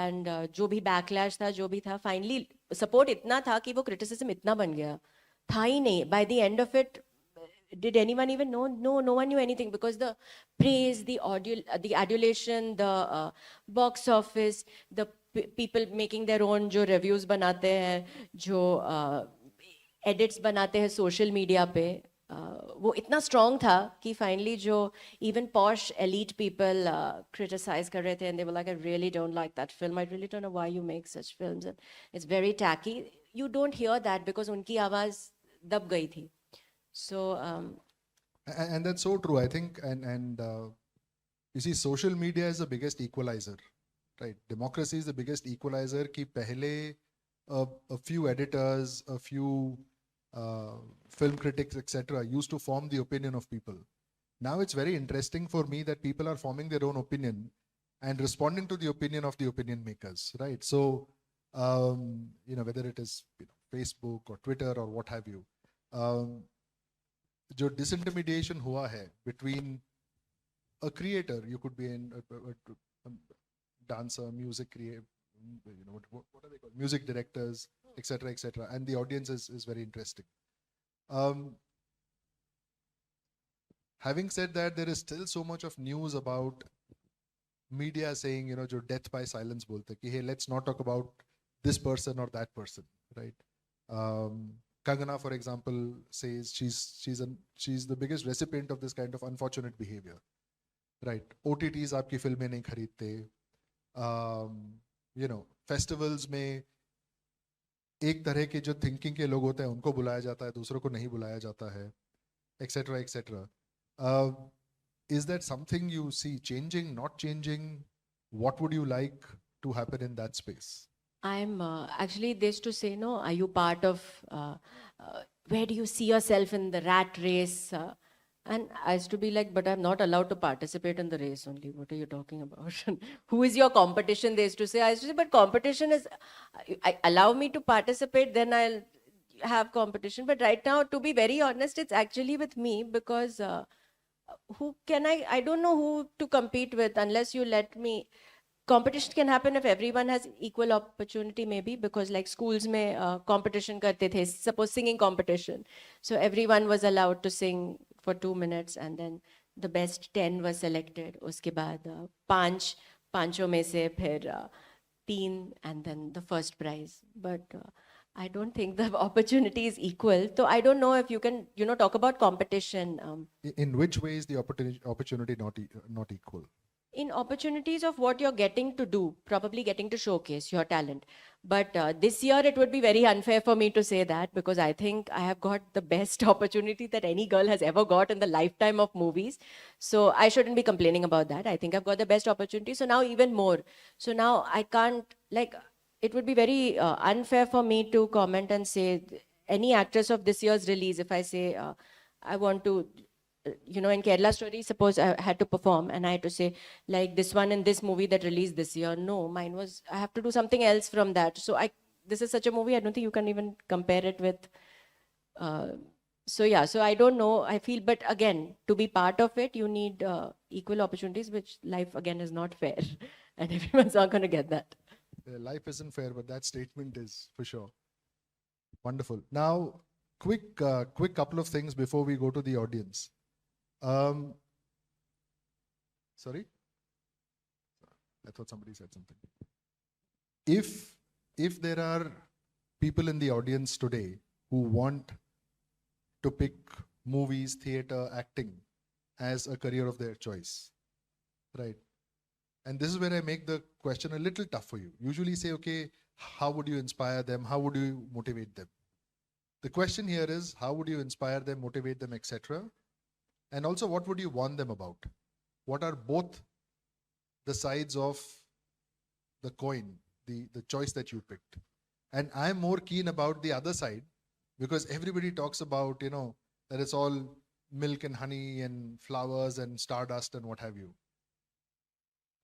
and जो भी backlash था, जो भी था, finally support इतना था कि वो criticism इतना बन गया. था ही नहीं. By the end of it, did anyone even know? No one knew anything, because the praise, the adulation, the box office, the people making their own जो reviews बनाते हैं, जो edits बनाते हैं social media पे, वो इतना strong था कि finally जो even posh elite people criticize कर रहे थे, and they were like, I really don't like that film, I really don't know why you make such films, and it's very tacky. You don't hear that because उनकी आवाज़ दब गई थी. So and that's so true, I think, and you see, social media is the biggest equalizer, right? Democracy is the biggest equalizer. कि पहले a few editors, a few film critics, etc., used to form the opinion of people. Now it's very interesting for me that people are forming their own opinion and responding to the opinion of the opinion makers, right? So you know, whether it is, you know, Facebook or Twitter or what have you, जो disintermediation हुआ है between a creator, you could be a dancer, music creator, you know, what are they called, music directors, etc., and the audience is very interesting. Having said that, there is still so much of news about media saying, you know, जो death by silence बोलते कि hey, let's not talk about this person or that person, right? Kangana, for example, says she's the biggest recipient of this kind of unfortunate behavior, right? OTTs आपकी फिल्में नहीं खरीदते, you know, festivals में एक तरह के जो thinking के लोग होते हैं उनको बुलाया जाता है, दूसरों को नहीं बुलाया जाता है, etc. Is that something you see changing, not changing? What would you like to happen in that space? I'm actually, they used to say, no, are you part of, where do you see yourself in the rat race? And I used to be like, but I'm not allowed to participate in the race only. What are you talking about? Who is your competition? They used to say. I used to say, but competition is, allow me to participate, then I'll have competition. But right now, to be very honest, it's actually with me because who can I don't know who to compete with unless you let me. Competition can happen if everyone has equal opportunity, maybe, because like schools mein competition karte the, suppose singing competition, so everyone was allowed to sing for 2 minutes and then the best 10 was selected. Uske baad pancho mein se phir 3 and then the first prize. But I don't think the opportunity is equal, so I don't know if you can talk about competition. In which way is the opportunity not equal? In opportunities of what you're getting to do, probably getting to showcase your talent. But this year it would be very unfair for me to say that, because I think I have got the best opportunity that any girl has ever got in the lifetime of movies. So I shouldn't be complaining about that. I think I've got the best opportunity. So now even more. So now I can't, like, it would be very unfair for me to comment and say any actress of this year's release, if I say I want to, in Kerala Story, suppose I had to perform and I had to say, like, this one in this movie that released this year. No, mine was, I have to do something else from that. So this is such a movie, I don't think you can even compare it with. So yeah, so I don't know. I feel, but again, to be part of it, you need equal opportunities, which life again is not fair. And everyone's not going to get that. Life isn't fair, but that statement is for sure. Wonderful. Now, quick couple of things before we go to the audience. Sorry? I thought somebody said something. If there are people in the audience today who want to pick movies, theater, acting as a career of their choice, right? And this is where I make the question a little tough for you. Usually say, okay, how would you inspire them? How would you motivate them? The question here is, how would you inspire them, motivate them, etc.? And also, what would you warn them about? What are both the sides of the coin, the choice that you picked? And I'm more keen about the other side, because everybody talks about, that it's all milk and honey and flowers and stardust and what have you.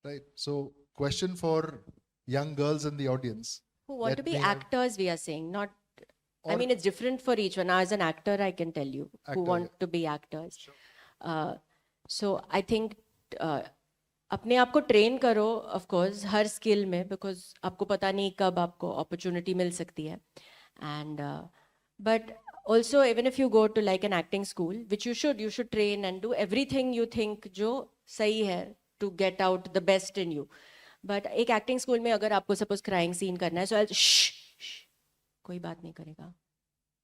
Right? So, question for young girls in the audience. Who want to be actors, we are saying, not... I mean, it's different for each one. As an actor, I can tell you, who want to be actors. Sure. So I think अपने आप को train करो, of course, her skill में, because आपको पता नहीं कब आपको opportunity मिल सकती है. And but also, even if you go to like an acting school, which you should train and do everything you think जो सही है to get out the best in you. But एक acting school में अगर आपको suppose crying scene करना है, so I'll shh, कोई बात नहीं करेगा.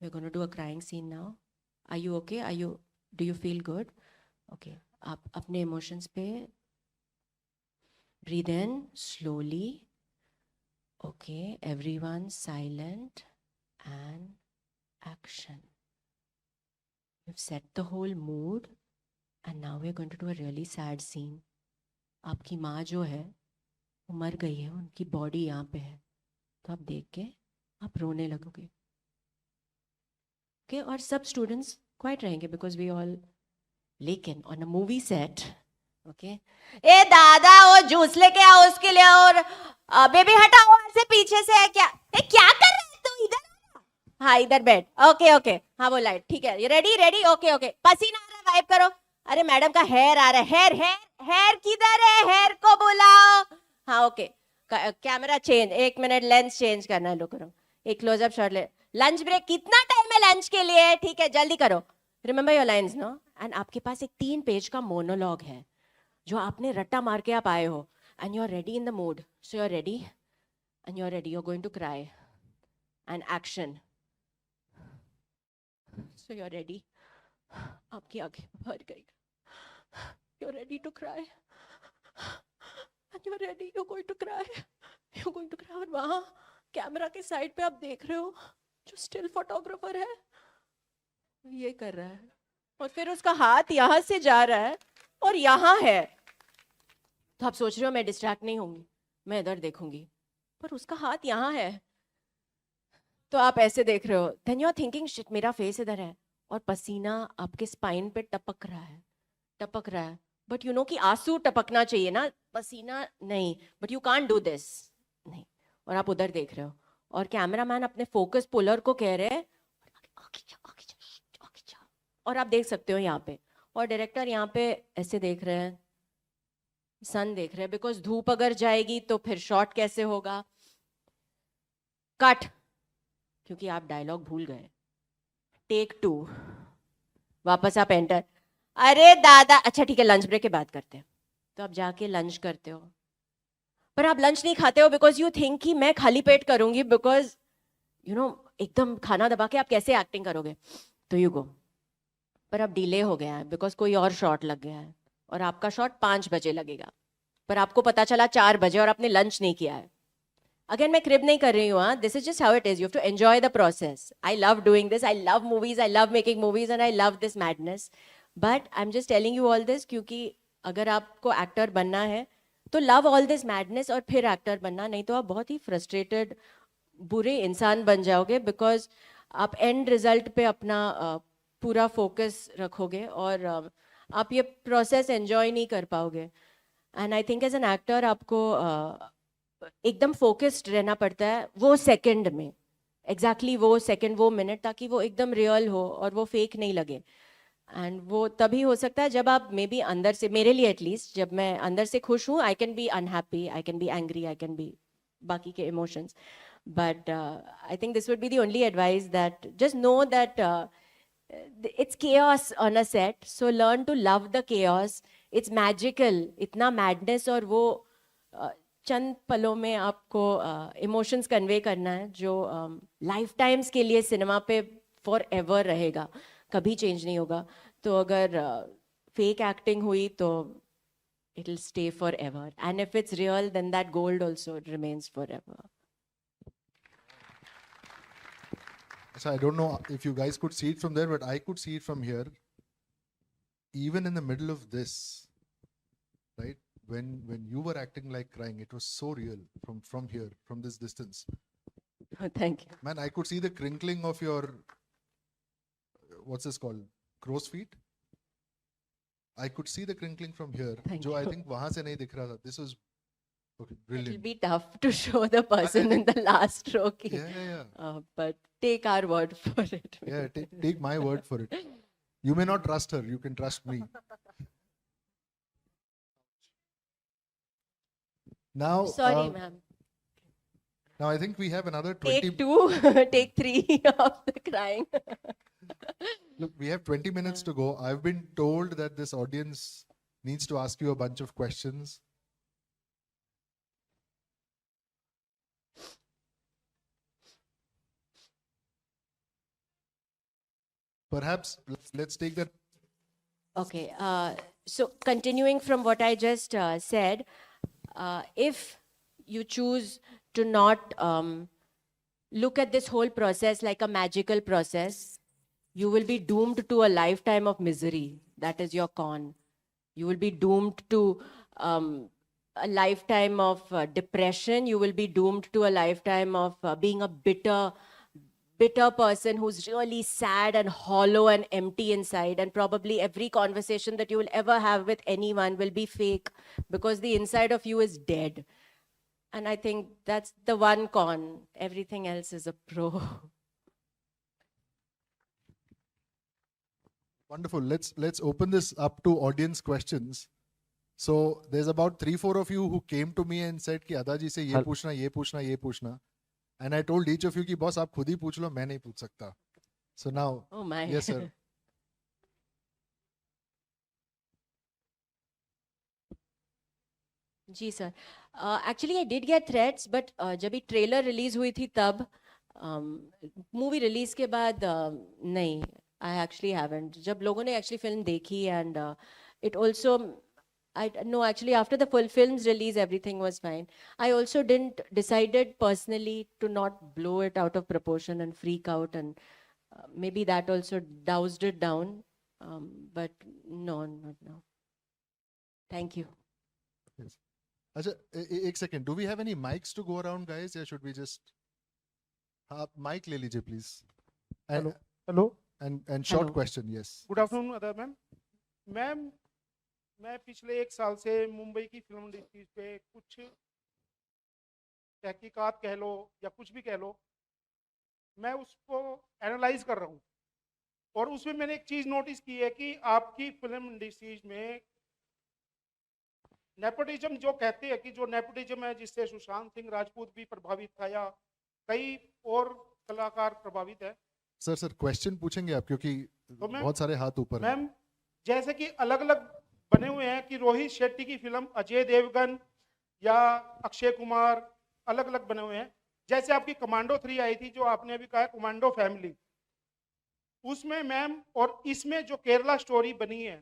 We're going to do a crying scene now. Are you okay? Do you feel good? Okay. आप अपने emotions पे breathe in slowly. Okay. Everyone silent and action. We've set the whole mood and now we're going to do a really sad scene. आपकी माँ जो है वो मर गई है, उनकी बॉडी यहाँ पे है, तो आप देख के आप रोने लगोगे. Okay, और सब स्टूडेंट्स क्वाइट रहेंगे बिकॉज वी ऑल. लेकिन on a movie set, okay, ए दादा वो जूस लेके आओ उसके लिए, और बेबी हटाओ वहां से, पीछे से है क्या, क्या कर रहे हैं तू, इधर. हाँ इधर बैठ. ओके हाँ वो लाइट ठीक है, रेडी ओके पसीना आ रहा है, वाइप करो. अरे मैडम का हेयर आ रहा है, हेयर किधर है, हेयर को बुलाओ. हाँ okay, camera change, 1 minute lens change करना है. लो करो एक क्लोजअप शॉट ले. लंच ब्रेक, कितना टाइम है लंच के लिए, ठीक है जल्दी करो. Remember your lines, no. And आपके पास एक 3 पेज का मोनोलॉग है जो आपने रट्टा मार के आप आए हो, and you are ready in the mood. So you are ready and you are ready, you are going to cry and action. So you are ready, आपकी आंखें भर गई, you are ready to cry and you are ready, you are going to cry, you are going to cry. और वहां camera के side पे आप देख रहे हो जो स्टिल फोटोग्राफर है ये कर रहा है, और फिर उसका हाथ यहाँ से जा रहा है और यहाँ है. तो आप सोच रहे हो मैं डिस्ट्रैक्ट नहीं होंगी, मैं इधर देखूंगी, पर उसका हाथ यहाँ है, तो आप ऐसे देख रहे हो, then you are thinking shit मेरा फेस इधर है और पसीना आपके स्पाइन पे टपक रहा है, बट यू नो कि आंसू टपकना चाहिए ना, पसीना नहीं, but you can't do this, नहीं, और आप उधर देख रहे हो और कैमरामैन अपने फोकस पुलर को कह रहे हैं और आप देख सकते हो यहाँ पे, और डायरेक्टर यहाँ पे ऐसे देख रहे हैं, सन देख रहे हैं, बिकॉज धूप अगर जाएगी तो फिर शॉट कैसे होगा, कट, क्योंकि आप डायलॉग भूल गए, टेक 2, वापस आप एंटर, अरे दादा, अच्छा ठीक है लंच ब्रेक के बाद करते हैं, तो आप जाके लंच करते हो, पर आप लंच नहीं खाते हो बिकॉज यू थिंक कि मैं खाली पेट करूंगी, बिकॉज यू नो एकदम खाना दबा के आप कैसे एक्टिंग करोगे, तो यू गो, पर अब डिले हो गया है बिकॉज कोई और शॉट लग गया है और आपका शॉट 5 बजे लगेगा, पर आपको पता चला 4 बजे और आपने लंच नहीं किया है। अगेन मैं क्रिब नहीं कर रही हूँ, हाँ, this is just how it is, you have to enjoy the process, I love doing this, I love movies, I love making movies and I love this madness, but I am just telling you all this क्योंकि अगर आपको actor बनना है तो love all this madness और फिर actor बनना, नहीं तो आप बहुत ही फ्रस्ट्रेटेड बुरे इंसान बन जाओगे, बिकॉज आप एंड रिजल्ट पे अपना पूरा फोकस रखोगे और आप ये प्रोसेस एंजॉय नहीं कर पाओगे। And I think as an actor आपको एकदम फोकस्ड रहना पड़ता है वो सेकंड में, एग्जैक्टली वो सेकंड, वो मिनट, ताकि वो एकदम रियल हो और वो फेक नहीं लगे। एंड वो तभी हो सकता है जब आप मे बी अंदर से, मेरे लिए एटलीस्ट, जब मैं अंदर से खुश हूँ, I can be unhappy, I can be angry, I can be बाकी के emotions, but I think this would be the only advice, that just know that it's chaos on a set, so learn to love the chaos, it's magical, इतना madness, और वो चंद पलों में आपको emotions convey करना है जो लाइफ टाइम्स के लिए सिनेमा पे फॉर एवर रहेगा, कभी चेंज नहीं होगा। तो अगर फेक एक्टिंग हुई तो it will stay forever, and if it's real then that gold also remains forever. So I don't know if you guys could see it from there, but I could see it from here. Even in the middle of this, right? When you were acting like crying, it was so real from here, from this distance. Thank you. Man, I could see the crinkling of your, what's this called? Crow's feet? I could see the crinkling from here. Thank जो I you. think वहाँ से नहीं दिख रहा था. This was okay, It will brilliant. be tough to show the person in the last row. Yeah. But take our word for it. Yeah, take my word for it. You may not trust her. You can trust me. Now, Sorry, ma'am. now I think we have another 20. Take 2, take 3 of the crying. Look, we have 20 minutes to go. I've been told that this audience needs to ask you a bunch of questions. Perhaps let's take that. Okay, so continuing from what I just said, if you choose to not look at this whole process like a magical process, you will be doomed to a lifetime of misery. That is your con. You will be doomed to a lifetime of depression. You will be doomed to a lifetime of being a bitter person who's really sad and hollow and empty inside, and probably every conversation that you will ever have with anyone will be fake because the inside of you is dead. And I think that's the one con. Everything else is a pro. Wonderful. Let's open this up to audience questions. So there's about 3-4 of you who came to me and said कि अदा जी से ये पूछना, ये पूछना, ये पूछना. And I told each of you कि boss आप खुद ही पूछ लो, मैं नहीं पूछ सकता. So now, Oh my. yes sir. जी sir, actually I did get threats, but जब ये ट्रेलर रिलीज हुई थी तब, मूवी रिलीज के बाद नहीं, आई एक्चुअली हैवंट. जब लोगों ने एक्चुअली फिल्म देखी, and it also, I no, actually after the full film's release everything was fine. I also didn't decided personally to not blow it out of proportion and freak out, and maybe that also doused it down, but no, not now. Thank you. Yes. अच्छा एक second, do we have any mics to go around guys, या should we just, हाँ mic ले लीजिए please. Hello hello, and short Hello. Question. Yes. Good afternoon Adah ma'am. Ma'am, मैं पिछले 1 साल से मुंबई की फिल्म इंडस्ट्री पे कुछ तहकीकात कह लो या कुछ भी कह लो, मैं उसको एनालाइज कर रहा हूँ. और उसमें मैंने एक चीज़ नोटिस की है कि आपकी फिल्म इंडस्ट्रीज में नेपोटिज्म, जो कहते हैं कि जो नेपोटिज्म है जिससे सुशांत सिंह राजपूत भी प्रभावित था या कई और कलाकार प्रभावित है. सर क्वेश्चन पूछेंगे आप, क्योंकि तो मैं- बहुत सारे हाथ ऊपर हैं. मैम, जैसे कि अलग अलग बने हुए हैं कि रोहित शेट्टी की फिल्म अजय देवगन या अक्षय कुमार, अलग अलग बने हुए हैं. जैसे आपकी कमांडो 3 आई थी, जो आपने अभी कहा कमांडो फैमिली, उसमें मैम और इसमें जो केरला स्टोरी बनी है,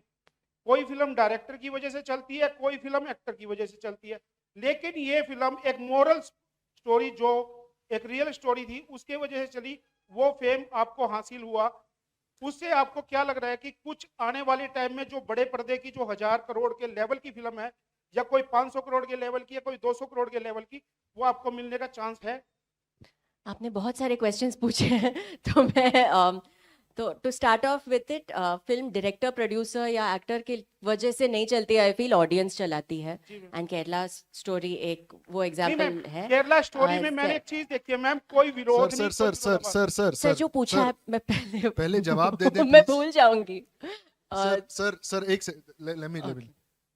कोई फिल्म डायरेक्टर की वजह से चलती है, कोई फिल्म एक्टर की वजह से चलती है, लेकिन ये फिल्म एक मोरल स्टोरी, जो एक रियल स्टोरी थी, उसके वजह से चली. वो फेम आपको हासिल हुआ. उससे आपको क्या लग रहा है कि कुछ आने वाले टाइम में जो बड़े पर्दे की जो 1000 करोड़ के लेवल की फिल्म है, या कोई 500 करोड़ के लेवल की, या कोई 200 करोड़ के लेवल की, वो आपको मिलने का चांस है? आपने बहुत सारे क्वेश्चंस पूछे हैं तो मैं तो to start off with it, film director, producer या एक्टर की वजह से नहीं चलती, आई फील ऑडियंस चलाती है. जी मैम. एंड केरला स्टोरी एक वो नहीं एग्जांपल मैम, है. केरला स्टोरी में मैंने एक चीज देखी है मैम, कोई विरोध सर नहीं. सर कोई सर विरोधाभास. सर सर जो पूछा है मैं पहले जवाब दे दें मैं please. भूल जाऊंगी. सर एक से let me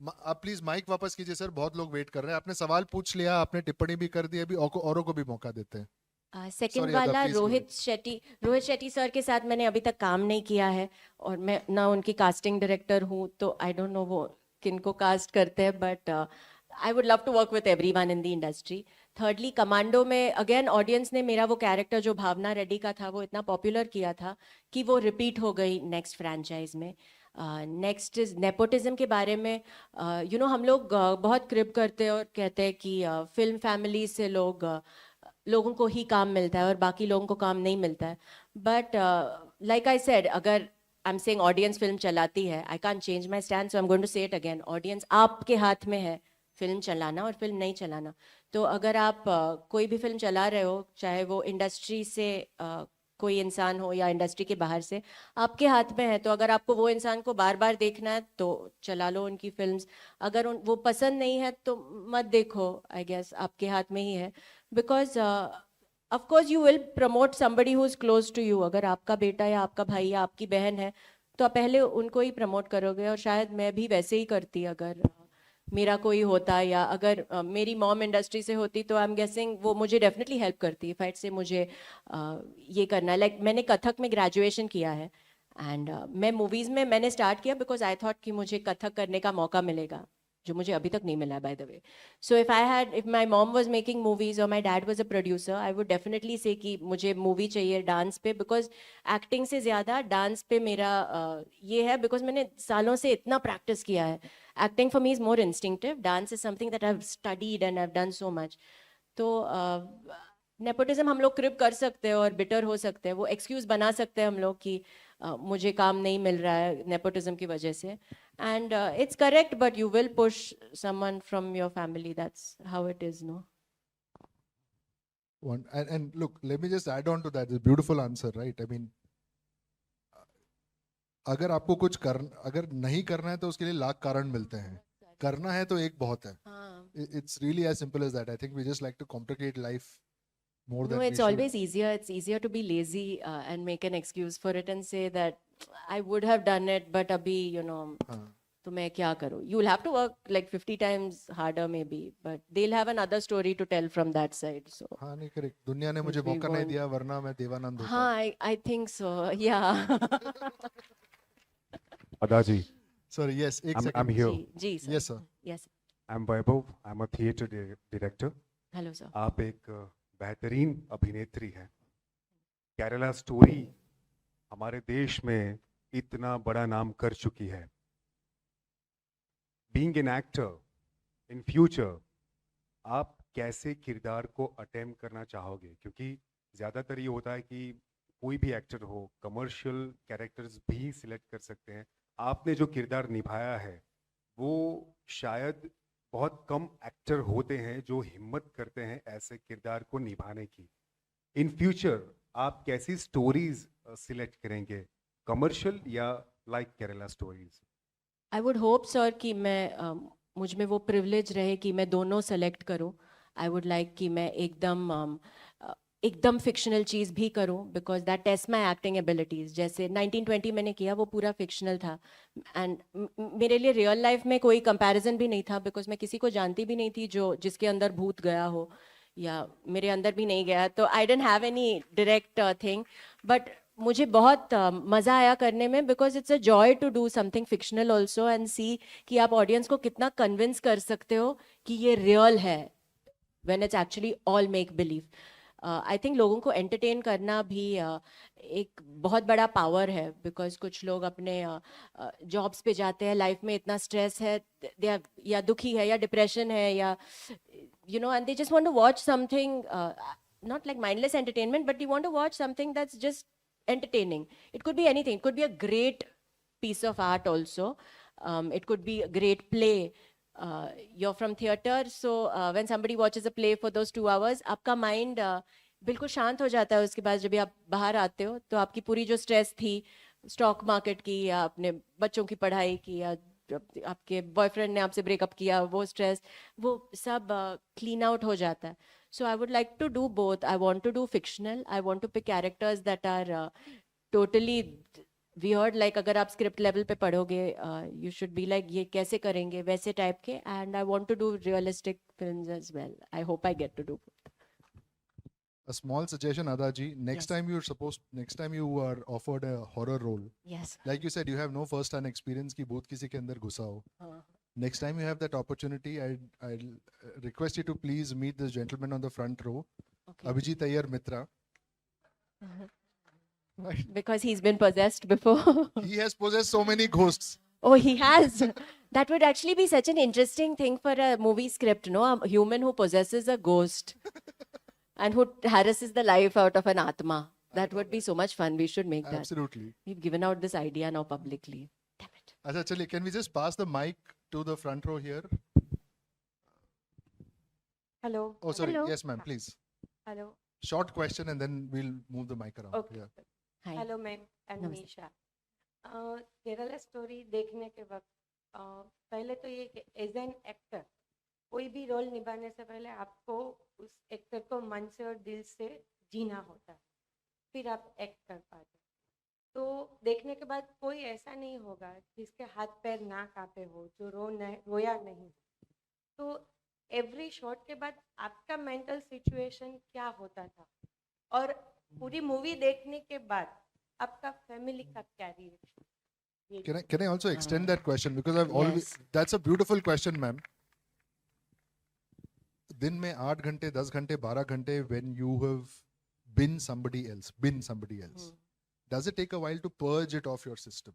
आप प्लीज माइक वापस कीजिए सर, बहुत लोग वेट कर रहे हैं. आपने सवाल पूछ लिया, आपने टिप्पणी भी कर दी, अभी औरों को भी मौका देते हैं. सेकंड Sorry, Ada, वाला please go Rohit Shetty sir के साथ मैंने अभी तक काम नहीं किया है, और मैं ना उनकी कास्टिंग डायरेक्टर हूँ, तो आई डोंट नो वो किनको कास्ट करते हैं, but I would love to work with everyone in the industry. Thirdly, commando में अगेन ऑडियंस ने मेरा वो कैरेक्टर जो भावना रेड्डी का था वो इतना पॉपुलर किया था कि वो रिपीट हो गई नेक्स्ट फ्रेंचाइज में. नेक्स्ट इज नेपोटिज्म के बारे में. हम लोग बहुत क्रिप करते हैं और कहते हैं कि फिल्म फैमिली से लोगों को ही काम मिलता है और बाकी लोगों को काम नहीं मिलता है. बट लाइक आई सेड, अगर I am saying audience film चलाती है, I can't change my stand, so I am going to say it again. Audience आपके हाथ में है फिल्म चलाना और फिल्म नहीं चलाना. तो अगर आप कोई भी फिल्म चला रहे हो, चाहे वो इंडस्ट्री से कोई इंसान हो या इंडस्ट्री के बाहर से, आपके हाथ में है. तो अगर आपको वो इंसान को बार बार देखना है तो चला लो उनकी फिल्म्स. अगर वो पसंद नहीं है तो मत देखो. आई गेस आपके हाथ में ही है. Because of course you will promote somebody who is close to you. अगर आपका बेटा या आपका भाई या आपकी बहन है तो आप पहले उनको ही प्रमोट करोगे. और शायद मैं भी वैसे ही करती अगर मेरा कोई होता, या अगर मेरी मॉम इंडस्ट्री से होती, तो आई एम गेसिंग वो मुझे डेफिनेटली हेल्प करती. फाइट से मुझे ये करना है. लाइक मैंने कथक में ग्रेजुएशन किया है, एंड मैं मूवीज़ में मैंने स्टार्ट किया बिकॉज आई थॉट कि मुझे कथक करने का मौका मिलेगा, जो मुझे अभी तक नहीं मिला by the way. So if my mom was making movies और my dad was a producer, I would definitely say कि मुझे मूवी चाहिए डांस पे, बिकॉज एक्टिंग से ज़्यादा डांस पे मेरा ये है, बिकॉज मैंने सालों से इतना प्रैक्टिस किया है. Acting for me is more instinctive. Dance is something that I've studied and I've done so much. तो नेपोटिज्म हम लोग क्रिप कर सकते हैं और बिटर हो सकते हैं. वो एक्सक्यूज बना सकते हैं हम लोग कि मुझे काम नहीं मिल रहा है नेपोटिज्म की वजह से. And it's correct, but you will push someone from your family. That's how it is, no? And look, let me just add on to that. It's a beautiful answer, right? I mean, अगर आपको कुछ अगर नहीं करना है तो उसके लिए लाख कारण मिलते हैं. करना है तो एक बहुत है. It's really as simple as that. I think we just like to complicate life more than No, we it's should. always easier. It's easier to be lazy and make an excuse for it and say that I would have done it, but abhi, हाँ. तो मैं क्या करूँ? You'll have to work like 50 times harder maybe, but they'll have another story to tell from that side. So हाँ, नहीं correct. दुनिया ने मुझे Which we मौका नहीं won't. दिया, वरना मैं देवानंद होता. हाँ, I think so. Yeah. Ada ji, Sorry, yes, एक I'm second. here. Ji sir. Yes, sir. Yes. I'm Vaibhav. I'm a theatre director. Hello sir. आप एक बेहतरीन अभिनेत्री हैं. केरला स्टोरी हमारे देश में इतना बड़ा नाम कर चुकी है. Being an actor in future, आप कैसे किरदार को अटेम्प्ट करना चाहोगे? क्योंकि ज़्यादातर ये होता है कि कोई भी एक्टर हो, कमर्शियल कैरेक्टर्स भी सिलेक्ट कर सकते हैं. आपने जो किरदार निभाया है वो शायद बहुत कम एक्टर होते हैं जो हिम्मत करते हैं ऐसे किरदार को निभाने की। इन फ्यूचर आप कैसी स्टोरीज सिलेक्ट करेंगे, कमर्शियल या like Kerala stories? I would hope sir कि मैं मुझ में वो प्रिविलेज रहे कि मैं दोनों सेलेक्ट करूं। आई वुड लाइक कि मैं एकदम फिक्शनल चीज़ भी करूं because that test my acting abilities. जैसे 1920 मैंने किया, वो पूरा फिक्शनल था एंड मेरे लिए रियल लाइफ में कोई कंपैरिजन भी नहीं था बिकॉज मैं किसी को जानती भी नहीं थी जो जिसके अंदर भूत गया हो या मेरे अंदर भी नहीं गया, तो I didn't have any direct thing. But मुझे बहुत मज़ा आया करने में because it's a joy to do something fictional also and see कि आप ऑडियंस को कितना कन्विंस कर सकते हो कि ये रियल है when it's actually all make believe. I think लोगों को एंटरटेन करना भी एक बहुत बड़ा पावर है बिकॉज कुछ लोग अपने जॉब्स पे जाते हैं, लाइफ में इतना स्ट्रेस है, दे या दुखी है या डिप्रेशन है या you know, and they just want to watch something not like mindless entertainment, but you want to watch something that's just entertaining. It could be anything. It could be a great piece of art also. It could be a great play. You're from theater, so when somebody watches a play for those 2 hours, आपका mind बिल्कुल शांत हो जाता है। उसके बाद जब भी आप बाहर आते हो तो आपकी पूरी जो स्ट्रेस थी स्टॉक मार्केट की या अपने बच्चों की पढ़ाई की या आपके बॉयफ्रेंड ने आपसे ब्रेकअप किया, वो स्ट्रेस, वो सब क्लीन आउट हो जाता है। So I would like to do both. I want to do fictional, I want to pick characters that are totally weird, like अगर आप स्क्रिप्ट लेवल पे पढ़ोगे यू शुड बी लाइक ये कैसे करेंगे वैसे टाइप के, and I want to do realistic films as well. I hope I get to do. A small suggestion, Adaji. Next Yes. next time you are offered a horror role, Yes. like you said, you have no first-hand experience कि भूत किसी के अंदर घुसा हो. हाँ. Next time you have that opportunity, I'll request you to please meet this gentleman on the front row, Okay. Abhijit Iyer Mitra. Right. Because he's been possessed before. He has possessed so many ghosts. Oh, he has. That would actually be such an interesting thing for a movie script, no? A human who possesses a ghost and who harasses the life out of an atma. That would be so much fun. We should make that. Absolutely. We've given out this idea now publicly. Damn it. Acha, chaliye, can we just pass the mic to the front row here? Hello. Oh, sorry. Hello. Yes, ma'am, please. Hello. Short question and then we'll move the mic around. Okay. Yeah. Hi. Hello ma'am and नमस्ते। Misha. Kerala story देखने के वक्त पहले तो ये कि as an actor कोई भी रोल निभाने से पहले आपको उस एक्टर को मन से और दिल से जीना होता है, फिर आप एक्ट कर पाते। तो देखने के बाद कोई ऐसा नहीं होगा जिसके हाथ पैर ना कांपे हो, जो रोया नहीं। तो एवरी शॉट के बाद आपका मेंटल सिचुएशन क्या होता था, और पूरी मूवी देखने के बाद आपका फैमिली का क्या reaction? Can I also extend that question because I've always Yes. that's a beautiful question, ma'am. दिन में 8 घंटे 10 घंटे 12 घंटे when you have been somebody else, does it take a while to purge it off your system?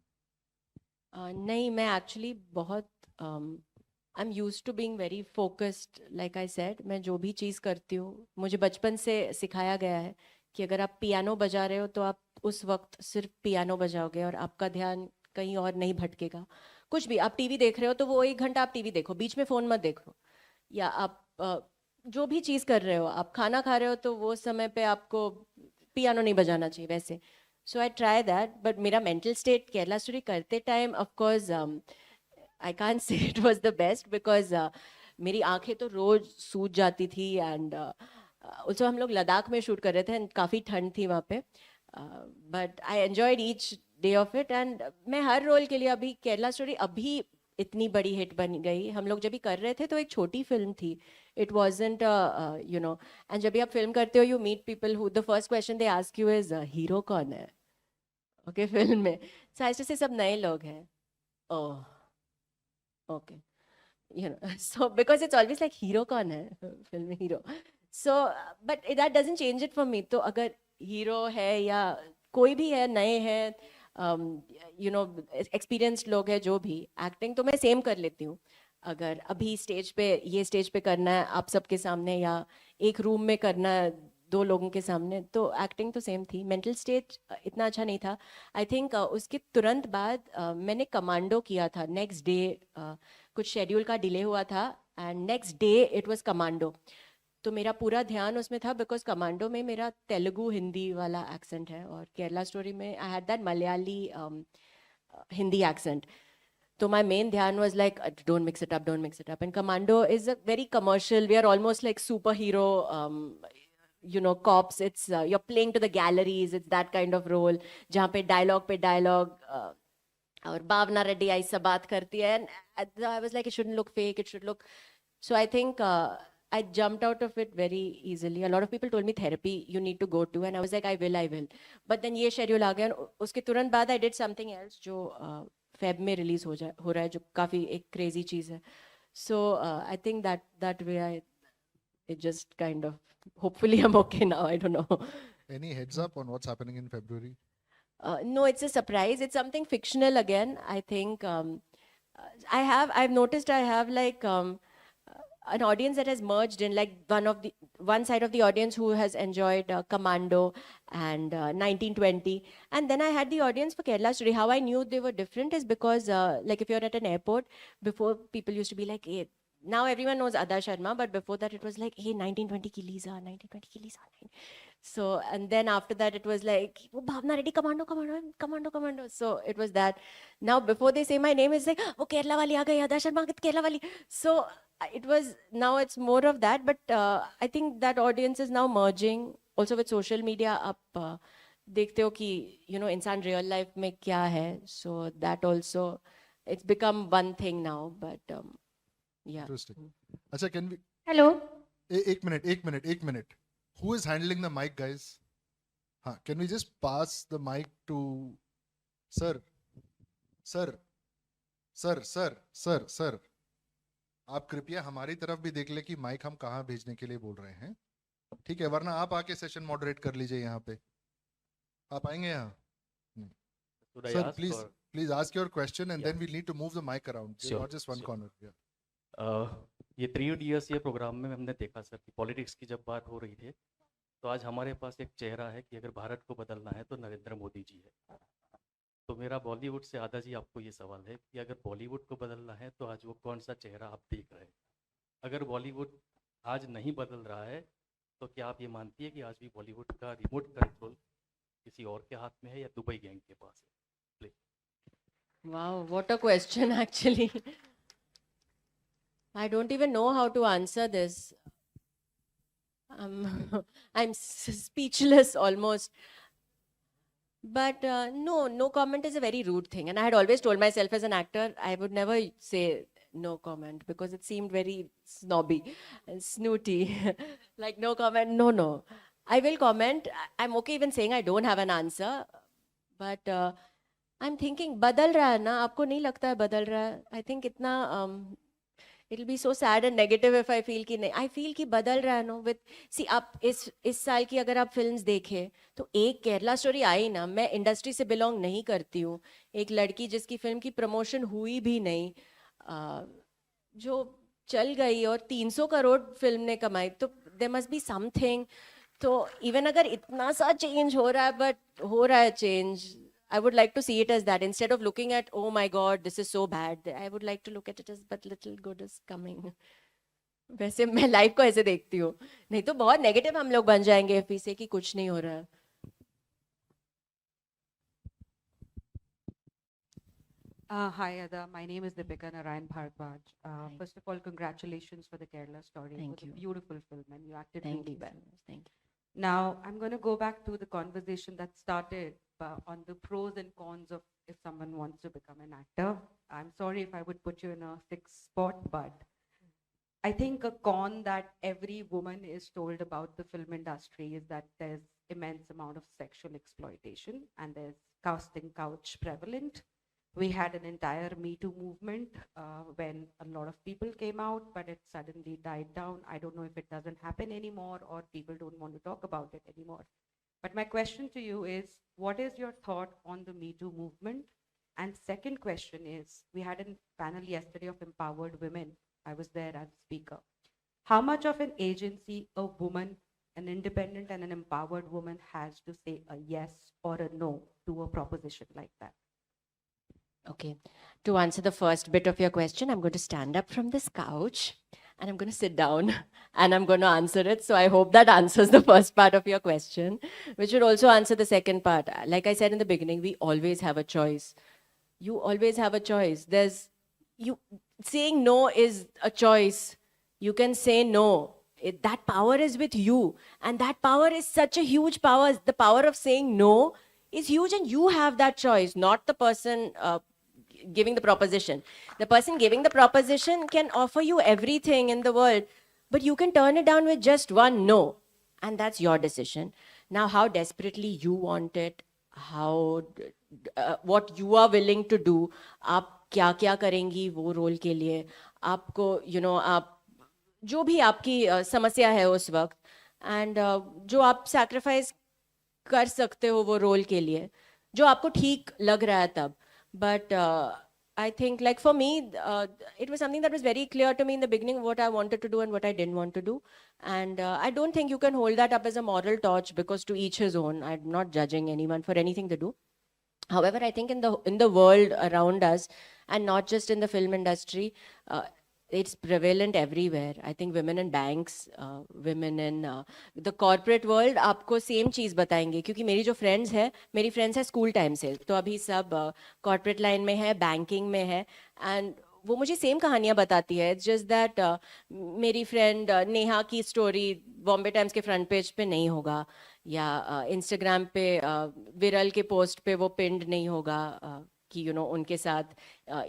नहीं, मैं actually बहुत I am use to being very focused. Like I said, मैं जो भी चीज़ करती हूँ, मुझे बचपन से सिखाया गया है कि अगर आप पियानो बजा रहे हो तो आप उस वक्त सिर्फ पियानो बजाओगे और आपका ध्यान कहीं और नहीं भटकेगा। कुछ भी आप टीवी देख रहे हो तो वो 1 घंटा आप टीवी देखो, बीच में फ़ोन मत देखो। या आप जो भी चीज़ कर रहे हो, आप खाना खा रहे हो तो वो समय पे आपको पियानो नहीं बजाना चाहिए वैसे। सो आई ट्राई दैट, बट मेरा मेंटल स्टेट केरला स्टोरी करते time of course I can't say it was the best because मेरी आंखें तो रोज सूज जाती थी एंड ऑल्सो हम लोग लद्दाख में शूट कर रहे थे एंड काफ़ी ठंड थी वहाँ पे, but I enjoyed each day of it. And मैं हर रोल के लिए, अभी केरला स्टोरी अभी इतनी बड़ी हिट बन गई। हम लोग जब भी कर रहे थे तो एक छोटी फिल्म थी, it wasn't you know, and जब भी आप फिल्म करते हो you meet people who the first question they ask you is hero कौन है, ओके, फिल्म में। सो ऐसे से सब नए लोग हैं, oh okay, you know, so because it's always like hero कौन है फिल्म में, hero. so but that doesn't change it for me। तो अगर हीरो है या कोई भी है, नए हैं, यू नो, एक्सपीरियंस्ड लोग हैं, जो भी एक्टिंग तो मैं सेम कर लेती हूँ। अगर अभी स्टेज पे, ये स्टेज पे करना है आप सबके सामने या एक रूम में करना है 2 लोगों के सामने, तो एक्टिंग तो सेम थी। मेंटल स्टेट इतना अच्छा नहीं था। आई थिंक उसके तुरंत बाद मैंने कमांडो किया था। नेक्स्ट डे कुछ शेड्यूल का डिले हुआ था and next day it was Commando. तो मेरा पूरा ध्यान उसमें था बिकॉज कमांडो में मेरा तेलुगु हिंदी वाला एक्सेंट है और केरला स्टोरी में I had that Malayali Hindi accent. So my main dhyan was like, don't mix it up, don't mix it up. And Commando is a very commercial. We are almost like superhero, cops. It's you're playing to the galleries. It's that kind of role. जहाँ पे dialogue और भावना रेड्डी ऐसा बात करती है. And I was like, it shouldn't look fake. It should look. So I think I jumped out of it very easily. A lot of people told me therapy you need to go to, and I was like, I will. But then ये schedule आ गया, और उसके तुरंत बाद I did something else जो Feb में release हो रहा है, जो काफी एक क्रेजी चीज है. So I think that way it just kind of, hopefully I'm okay now. I don't know. Any heads up on what's happening in February? No, it's a surprise. It's something fictional again. I think I've noticed I have like an audience that has merged in, like one side of the audience who has enjoyed Commando and 1920, and then I had the audience for Kerala Story. How I knew they were different is because like if you're at an airport, before people used to be like, hey, now everyone knows Ada Sharma, but before that it was like, hey, 1920 ki Lisa, 1920 ki Lisa. So, and then after that it was like, oh, Bhavna Reddy, Commando. So it was that. Now before they say my name, it's like, oh, Kerala wali aa gayi, Ada Sharma, Kerala wali. So it was, now it's more of that, but I think that audience is now merging also with social media. आप देखते हो कि इंसान real life में क्या है, so that also it's become one thing now. But yeah. Interesting. अच्छा, can we? Hello. एक minute. Who is handling the mic, guys? हाँ, can we just pass the mic to sir. आप कृपया हमारी तरफ भी देख ले कि माइक हम कहाँ भेजने के लिए बोल रहे हैं, ठीक है? वरना आप आके सेशन मॉडरेट कर लीजिए यहाँ पे. आप आएंगे यहाँ? Sir, please ask your question, and then we need to move the mic around. Sure, Not just one corner. ये 3 Idiots ये प्रोग्राम में हमने देखा सर कि पॉलिटिक्स की जब बात हो रही थी, तो आज हमारे पास एक चेहरा है कि अगर भारत को बदलना है तो नरेंद्र मोदी जी है. तो मेरा बॉलीवुड से आदा जी आपको ये सवाल है कि अगर बॉलीवुड को बदलना है तो आज वो कौन सा चेहरा आप देख रहे हैं? अगर बॉलीवुड आज नहीं बदल रहा है तो क्या आप ये मानती है कि आज भी बॉलीवुड का रिमोट कंट्रोल किसी और के हाथ में है या दुबई गैंग के पास है? Wow, what a question actually. I don't even know how to answer this. I'm speechless almost. But no comment is a very rude thing. And I had always told myself as an actor, I would never say no comment because it seemed very snobby and snooty. Like no comment, no. I will comment. I'm okay even saying I don't have an answer. But I'm thinking, badal raha hai na? Aapko nahi lagta hai badal raha hai? I think itna... it'll be so sad and negative if I feel कि नहीं. I feel कि बदल रहा है. No, with see आप इस साल की अगर आप फिल्म्स देखें तो एक केरला स्टोरी आई ना. मैं इंडस्ट्री से बिलोंग नहीं करती हूँ. एक लड़की जिसकी फिल्म की प्रमोशन हुई भी नहीं, जो चल गई और 300 करोड़ फिल्म ने कमाई, तो there must be something. तो इवन अगर इतना सा चेंज हो रहा है, बट हो रहा है change, I would like to see it as that. Instead of looking at, oh my God, this is so bad, I would like to look at it as, but little good is coming. वैसे मैं life को ऐसे देखती हूँ. नहीं तो बहुत negative हम लोग बन जाएंगे एफी से कि कुछ नहीं हो रहा है. Hi, Ada. My name is Deepika Narayan Bharadwaj. First of all, congratulations for the Kerala story. Thank it was you. a beautiful film, and you acted Thank really you. well. Thank you. Now, I'm going to go back to the conversation that started on the pros and cons of if someone wants to become an actor. I'm sorry if I would put you in a sixth spot, but I think a con that every woman is told about the film industry is that there's immense amount of sexual exploitation and there's casting couch prevalent. We had an entire Me Too movement when a lot of people came out, but it suddenly died down. I don't know if it doesn't happen anymore or people don't want to talk about it anymore. But my question to you is, what is your thought on the Me Too movement? And second question is, we had a panel yesterday of empowered women. I was there as a speaker. How much of an agency a woman, an independent and an empowered woman has to say a yes or a no to a proposition like that? Okay. To answer the first bit of your question, I'm going to stand up from this couch. and I'm going to sit down and I'm going to answer it. So I hope that answers the first part of your question, which would also answer the second part. Like I said in the beginning, we always have a choice. You always have a choice. Saying no is a choice. You can say no. That power is with you. And that power is such a huge power. The power of saying no is huge, and you have that choice, not the person giving the proposition. The person giving the proposition can offer you everything in the world, but you can turn it down with just one no. And that's your decision. Now, how desperately you want it, what you are willing to do, आप क्या क्या करेंगी वो role के लिए, आपको आप जो भी आपकी समस्या है उस वक्त, एंड जो आप सैक्रिफाइस कर सकते हो वो रोल के लिए, जो आपको ठीक लग रहा है तब. But I think, like for me, it was something that was very clear to me in the beginning what I wanted to do and what I didn't want to do. And I don't think you can hold that up as a moral torch, because to each his own. I'm not judging anyone for anything to do. However, I think in the world around us, and not just in the film industry, it's prevalent everywhere. I think women in banks, women in the corporate world आपको same चीज़ बताएंगे, क्योंकि मेरी जो friends है school time से, तो अभी सब corporate line में है, banking में है, and वो मुझे same कहानियाँ बताती है. It's just that मेरी friend नेहा की story Bombay Times के front page पे नहीं होगा, या Instagram पे विरल के post पे वो pinned नहीं होगा कि उनके साथ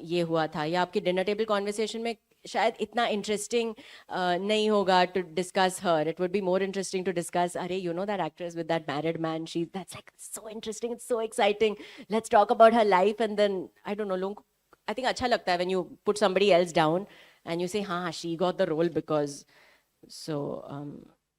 ये हुआ था, या आपके dinner table conversation में शायद इतना इंटरेस्टिंग नहीं होगा to discuss her. It would be more interesting to discuss, अरे that actress with that married man, that's like so interesting, it's so exciting, let's talk about her life. And then I don't know, लोगों को I think अच्छा लगता है when you put somebody else down and you say हाँ, she got the role because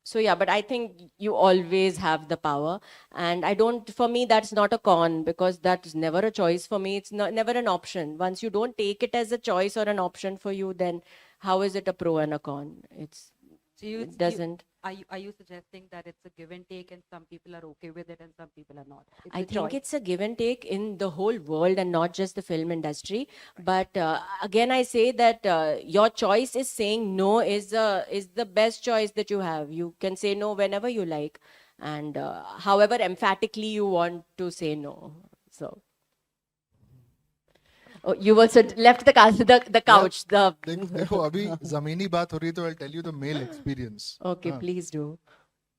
so yeah, but I think you always have the power, and for me that's not a con, because that's never a choice for me. It's never an option. Once you don't take it as a choice or an option for you, then how is it a pro and a con? It doesn't. Are you suggesting that it's a give and take, and some people are okay with it and some people are not? I think it's a give and take in the whole world and not just the film industry. But again, I say that your choice is saying no is the best choice that you have. You can say no whenever you like, and however emphatically you want to say no. So. Oh, you also left the couch. देखो अभी जमीनी बात हो रही है, तो I'll tell you the male experience. Okay, please do.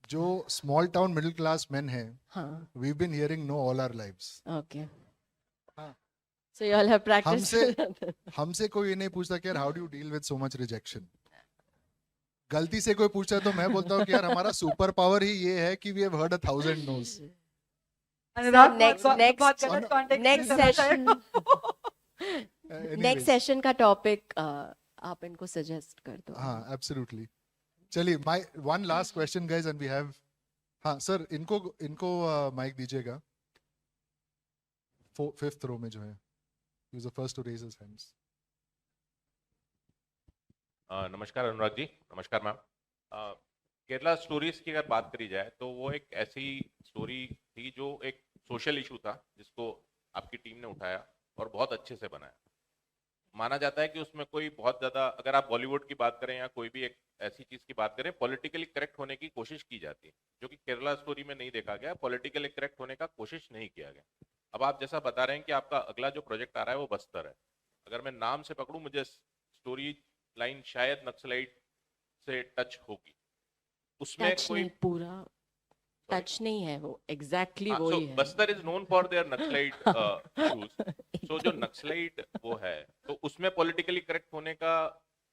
जो small town middle class men हैं, we've been hearing no all our lives. Okay. So you all have practiced. हमसे कोई ये नहीं पूछता कि यार how do you deal with so much rejection. गलती से कोई पूछता है तो मैं बोलता हूँ कि यार हमारा सुपर पावर ही ये है कि we have heard 1,000 no's. Next session. Next session का टॉपिक आप इनको सजेस्ट कर दो. हाँ, एब्सोल्युटली. चलिए, my one last question guys, and we have, हाँ सर, इनको माइक दीजिएगा. फिफ्थ रो में जो है, he was the first to raise his hands. नमस्कार अनुराग जी. नमस्कार मैम. केरला स्टोरीज की अगर बात करी जाए तो वो एक ऐसी स्टोरी थी जो एक सोशल इशू था जिसको आपकी टीम ने उठाया और बहुत अच्छे से बनाया. माना जाता है कि उसमें कोई बहुत ज़्यादा, अगर आप बॉलीवुड की बात करें या कोई भी एक ऐसी चीज़ की बात करें, पॉलिटिकली करेक्ट होने की कोशिश की जाती है, जो कि केरला स्टोरी में नहीं देखा गया. पॉलिटिकली करेक्ट होने का कोशिश नहीं किया गया. अब आप जैसा बता रहे हैं कि आपका अगला जो प्रोजेक्ट आ रहा है वो बस्तर है. अगर मैं नाम से पकड़ूं, मुझे स्टोरी लाइन शायद नक्सलाइट से टच होगी. उसमें कोई पूरा टच नहीं है, वो एग्जैक्टली वो ही है. Bastar is known for their Naxalite issues. So जो नक्सलाइट वो है, तो उसमें पॉलिटिकली करेक्ट होने का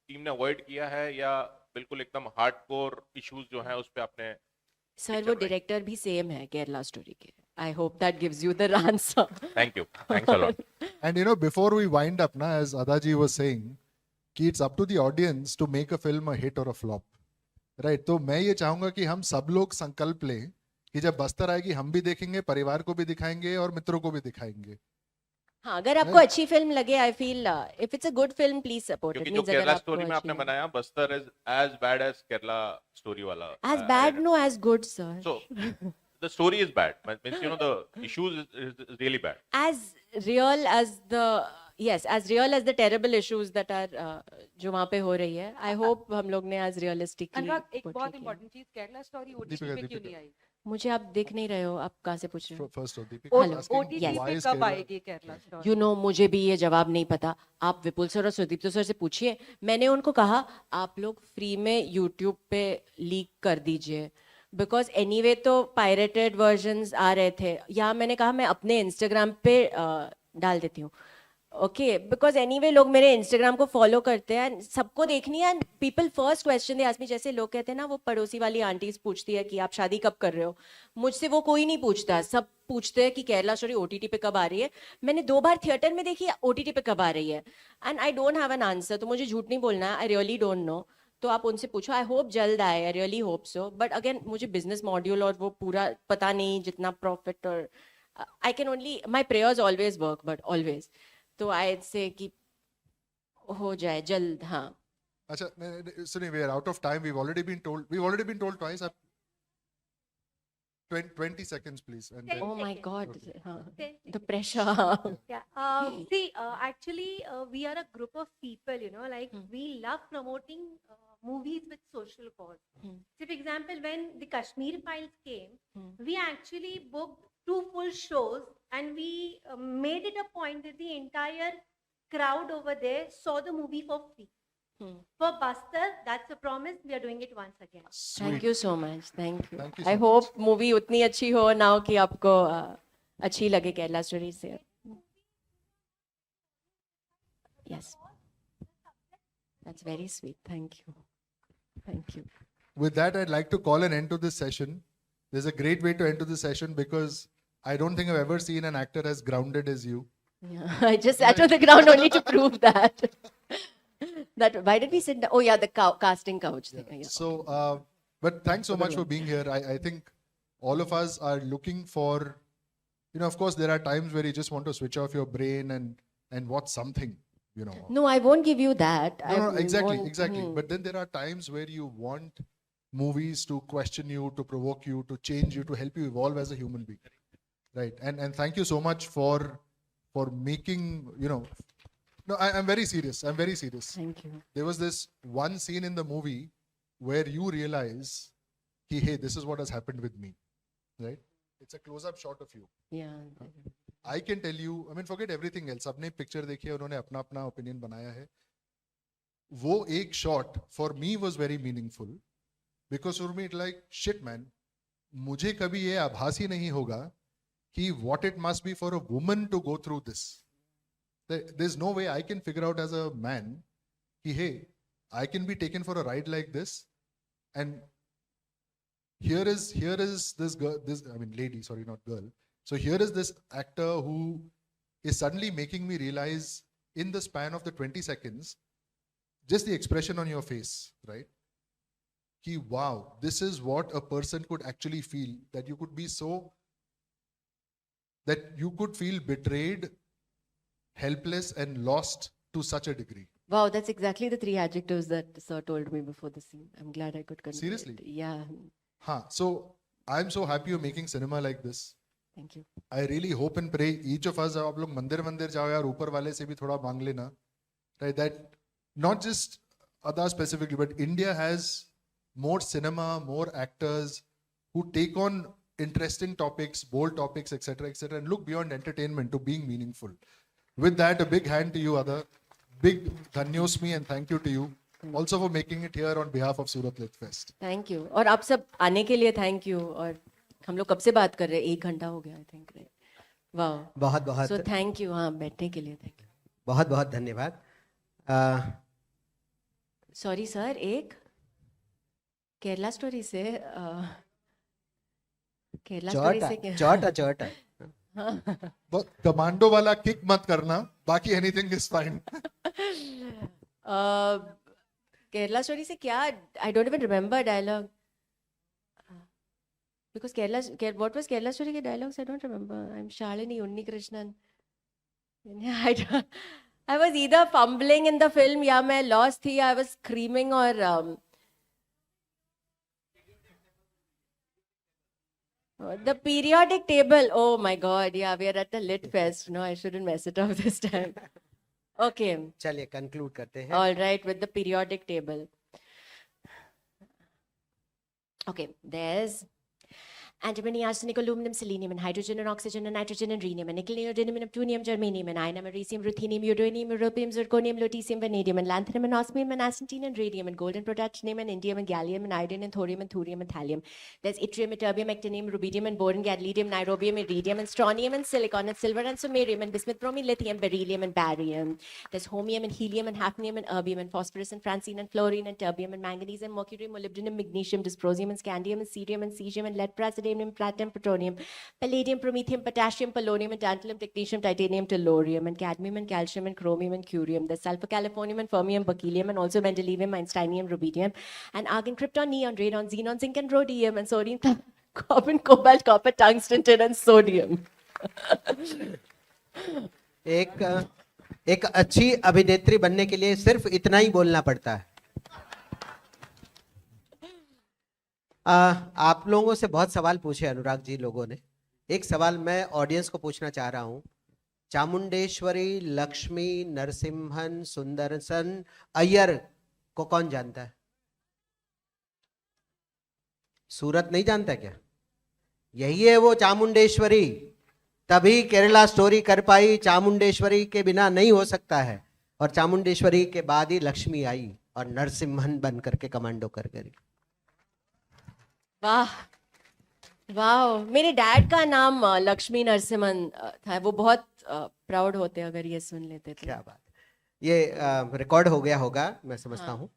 टीम ने अवॉइड किया है, या बिल्कुल एकदम हार्डकोर इश्यूज जो हैं उस पे आपने? सर, वो डायरेक्टर भी सेम है केरला स्टोरी के. I hope that gives you the answer. Thank you. Thanks a lot. And you know, before we wind up ना, एज अदाजी वाज सेइंग कि it's up to the audience to make a film a hit और a flop, right? तो मैं ये चाहूंगा कि हम सब लोग संकल्प लें कि जब बस्तर आएगी हम भी देखेंगे, परिवार को भी दिखाएंगे और मित्रों को भी दिखाएंगे. हाँ, अगर आपको अच्छी फिल्म लगे, I feel if it's a good film, please support it. क्योंकि जो केरला स्टोरी में आपने बनाया, Bastar is as bad as Kerala story वाला. As bad? No, as good sir. So the story is bad, means you know the issues is really bad. As real as the yes, as real as the terrible issues that are जो वहाँ पे हो रही है, I hope हम लोग ने as realistically अनुराग, एक portray बहुत किया। इंपॉर्टेंट चीज, केरला स्टोरी ओटीटी दीपिका, पे क्यों दीपिका। नहीं आई? मुझे आप दिख नहीं रहे हो, आप कहाँ से पूछ रहे हो? First, Deepika Hello. asking OTT yes. why पे is कब Kerala- आएगी केरला स्टोरी? You know, मुझे भी ये जवाब नहीं पता। आप विपुल सर और सुदीप्त सर से पूछिए। मैंने उनको कहा आप लोग फ्री में यूट्यूब पे लीक कर दीजिए, बिकॉज एनीवे तो पायरेटेड वर्जन्स आ रहे थे। या मैंने कहा मैं अपने इंस्टाग्राम पे डाल देती हूँ, ओके, बिकॉज एनीवे लोग मेरे इंस्टाग्राम को फॉलो करते हैं, सबको देखनी है। People first question they ask me, जैसे लोग कहते हैं ना वो पड़ोसी वाली आंटीज पूछती है कि आप शादी कब कर रहे हो, मुझसे वो कोई नहीं पूछता, सब पूछते हैं कि केरला स्टोरी ओटीटी पे कब आ रही है। मैंने 2 बार थिएटर में देखी, ओटीटी पे कब आ रही है, and I don't have an answer. तो मुझे झूठ नहीं बोलना है, आई रियली डोंट नो। तो आप उनसे पूछो, आई होप जल्द आए, I really hope so. But again मुझे बिजनेस मॉड्यूल और वो पूरा पता नहीं, जितना प्रॉफिट और I can only, my prayers always work, but always. तो आई से कि हो जाए जल्द। हाँ, अच्छा, सुनिए, we are out of time. We've already been told twice. 20 seconds, please. And then, oh my god, Okay. हाँ, 10 the pressure. Yeah. See, actually, we are a group of people, you know, like we love promoting movies with social cause. Hmm. So, for example, when the Kashmir Files came, Hmm. we actually booked 2 full shows and we made it a point that the entire crowd over there saw the movie for free. Hmm. For Buster, that's a promise. We are doing it once again. Thank Sweet. you so much. Thank you. Thank you I so hope movie उतनी अच्छी हो now कि आपको अच्छी लगे Kerala story से. Yes. That's very sweet. Thank you. Thank you. With that, I'd like to call an end to this session. There's a great way to end to this session because I don't think I've ever seen an actor as grounded as you. Yeah, I just sat on the ground only to prove that. That why did we sit down? Oh yeah, the casting couch thing. Yeah. So, but thanks so much for being here. I think all of us are looking for, of course, there are times where you just want to switch off your brain and watch something, No, I won't give you that. No, I exactly, won't- exactly. Hmm. But then there are times where you want movies to question you, to provoke you, to change you, to help you evolve as a human being, right? And thank you so much for making, No, I'm very serious. I'm very serious. Thank you. There was this one scene in the movie where you realize, hey, this is what has happened with me, right? It's a close-up shot of you. Yeah. I can tell you, forget everything else. सबने picture देखी है, उन्होंने अपना अपना opinion बनाया है. वो एक shot for me was very meaningful because for me it like shit man, मुझे कभी ये आभास ही नहीं होगा कि what it must be for a woman to go through this. There's no way I can figure out as a man कि hey, I can be taken for a ride like this, and here is this girl, lady, sorry, not girl. So here is this actor who is suddenly making me realize in the span of the 20 seconds, just the expression on your face, right? Ki wow, this is what a person could actually feel, that you could be that you could feel betrayed, helpless and lost to such a degree. Wow, that's exactly the 3 adjectives that sir told me before the scene. I'm glad I could convey Seriously? it. Yeah. So I'm so happy you're making cinema like this. Thank you. I really hope and pray each of us, आप लोग मंदिर जाओ यार, ऊपर वाले से भी थोड़ा मांग लेना, right? That not just Ada specifically, but India has more cinema, more actors who take on interesting topics, bold topics, etc., and look beyond entertainment to being meaningful. With that, a big hand to you, Ada. Big dhanyosmi and thank you to you. Also for making it here on behalf of Surat Lit Fest. Thank you. और आप सब आने के लिए thank you. और हम लोग कब से बात कर रहे हैं? 1 घंटा हो गया, I think. Right? Wow. बहुत बहुत So thank you. हाँ, बैठने के लिए thank you. बहुत बहुत धन्यवाद. Sorry sir, एक केरला स्टोरी से केरला स्टोरी से क्या? चौटा But कमांडो वाला किक मत करना, बाकी anything is fine. Kerala story से क्या? I don't even remember dialogue. Because what was Kerala story के dialogues? I don't remember. I'm Shalini Unnikrishnan. I was either fumbling in the film या मैं lost थी, I was screaming or the periodic table. Oh my God, yeah, we are at the Lit Fest. No, I shouldn't mess it up this time. Okay. चलिए conclude करते हैं. All right, with the periodic table. Okay, there's antimony, arsenic, aluminum, selenium, and hydrogen, and oxygen, and nitrogen, and rhenium, and nickel, neodymium, and neptunium, germanium, and iron, americium, ruthenium, uranium, europium, zirconium, lutetium, vanadium, and lanthanum, and osmium, and astatine, and radium, and gold, and protactinium, and indium, and gallium, and iodine, and thorium, and thurium, and thallium. There's yttrium, ytterbium, actinium, rubidium, and boron, gadolinium, niobium, iridium, and strontium, and silicon, and silver, and samarium, and bismuth, bromine, lithium, beryllium, and barium. There's holmium, and helium, and hafnium, and erbium, and phosphorus, and francine, and fluorine, and terbium, and manganese, and mercury, molybdenum, magnesium, dysprosium, and scandium, and cerium, and cesium, and lead, praseodymium, platinum, plutonium, palladium, promethium, potassium, polonium, and tantalum, technetium, titanium, tellurium, and cadmium, and calcium, and chromium, and curium. There's sulfur, californium, and fermium, berkelium, and also mendelevium, einsteinium, rubidium, and argon, krypton, neon, radon, xenon, zinc, and rhodium, and sodium, carbon, cobalt, copper, tungsten, tin, and sodium. एक अच्छी अभिनेत्री बनने के लिए सिर्फ इतना ही बोलना पड़ता है. आप लोगों से बहुत सवाल पूछे अनुराग जी लोगों ने. एक सवाल मैं ऑडियंस को पूछना चाह रहा हूं. चामुंडेश्वरी, लक्ष्मी, नरसिम्हन, सुंदरसन, अय्यर को कौन जानता है? सूरत नहीं जानता क्या? यही है वो चामुंडेश्वरी. तभी केरला स्टोरी कर पाई. चामुंडेश्वरी के बिना नहीं हो सकता है. और चामुंडेश्वरी के बाद ही लक्ष्मी आई और नरसिम्हन बन करके कमांडो कर गई. वाह वाह, मेरे डैड का नाम लक्ष्मी नरसिम्हन था. वो बहुत प्राउड होते अगर ये सुन लेते तो. क्या बात. ये रिकॉर्ड हो गया होगा मैं समझता हूँ.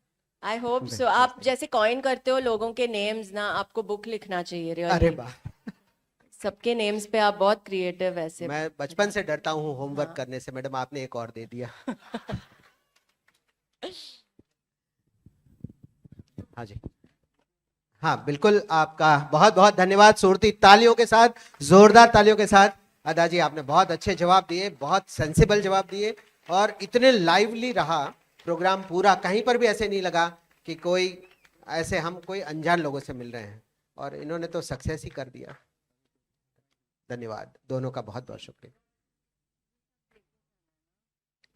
I hope so. आप जैसे कॉइन करते हो लोगों के नेम्स ना, आपको बुक लिखना चाहिए. अरे वाह, सबके नेम्स पे आप बहुत क्रिएटिव ऐसे. मैं बचपन से डरता हूँ होमवर्क करने से. मैडम आपने एक और दे दिया. हाँ जी, हाँ बिल्कुल. आपका बहुत बहुत धन्यवाद. सूरती तालियों के साथ, जोरदार तालियों के साथ. अदा जी आपने बहुत अच्छे जवाब दिए, बहुत सेंसिबल जवाब दिए और इतने लाइवली रहा प्रोग्राम पूरा. कहीं पर भी ऐसे नहीं लगा कि कोई ऐसे हम कोई अनजान लोगों से मिल रहे हैं. और इन्होंने तो सक्सेस ही कर दिया. धन्यवाद दोनों का, बहुत बहुत शुक्रिया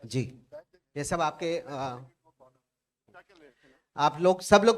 जी. ये सब आपके आप लोग सब लोग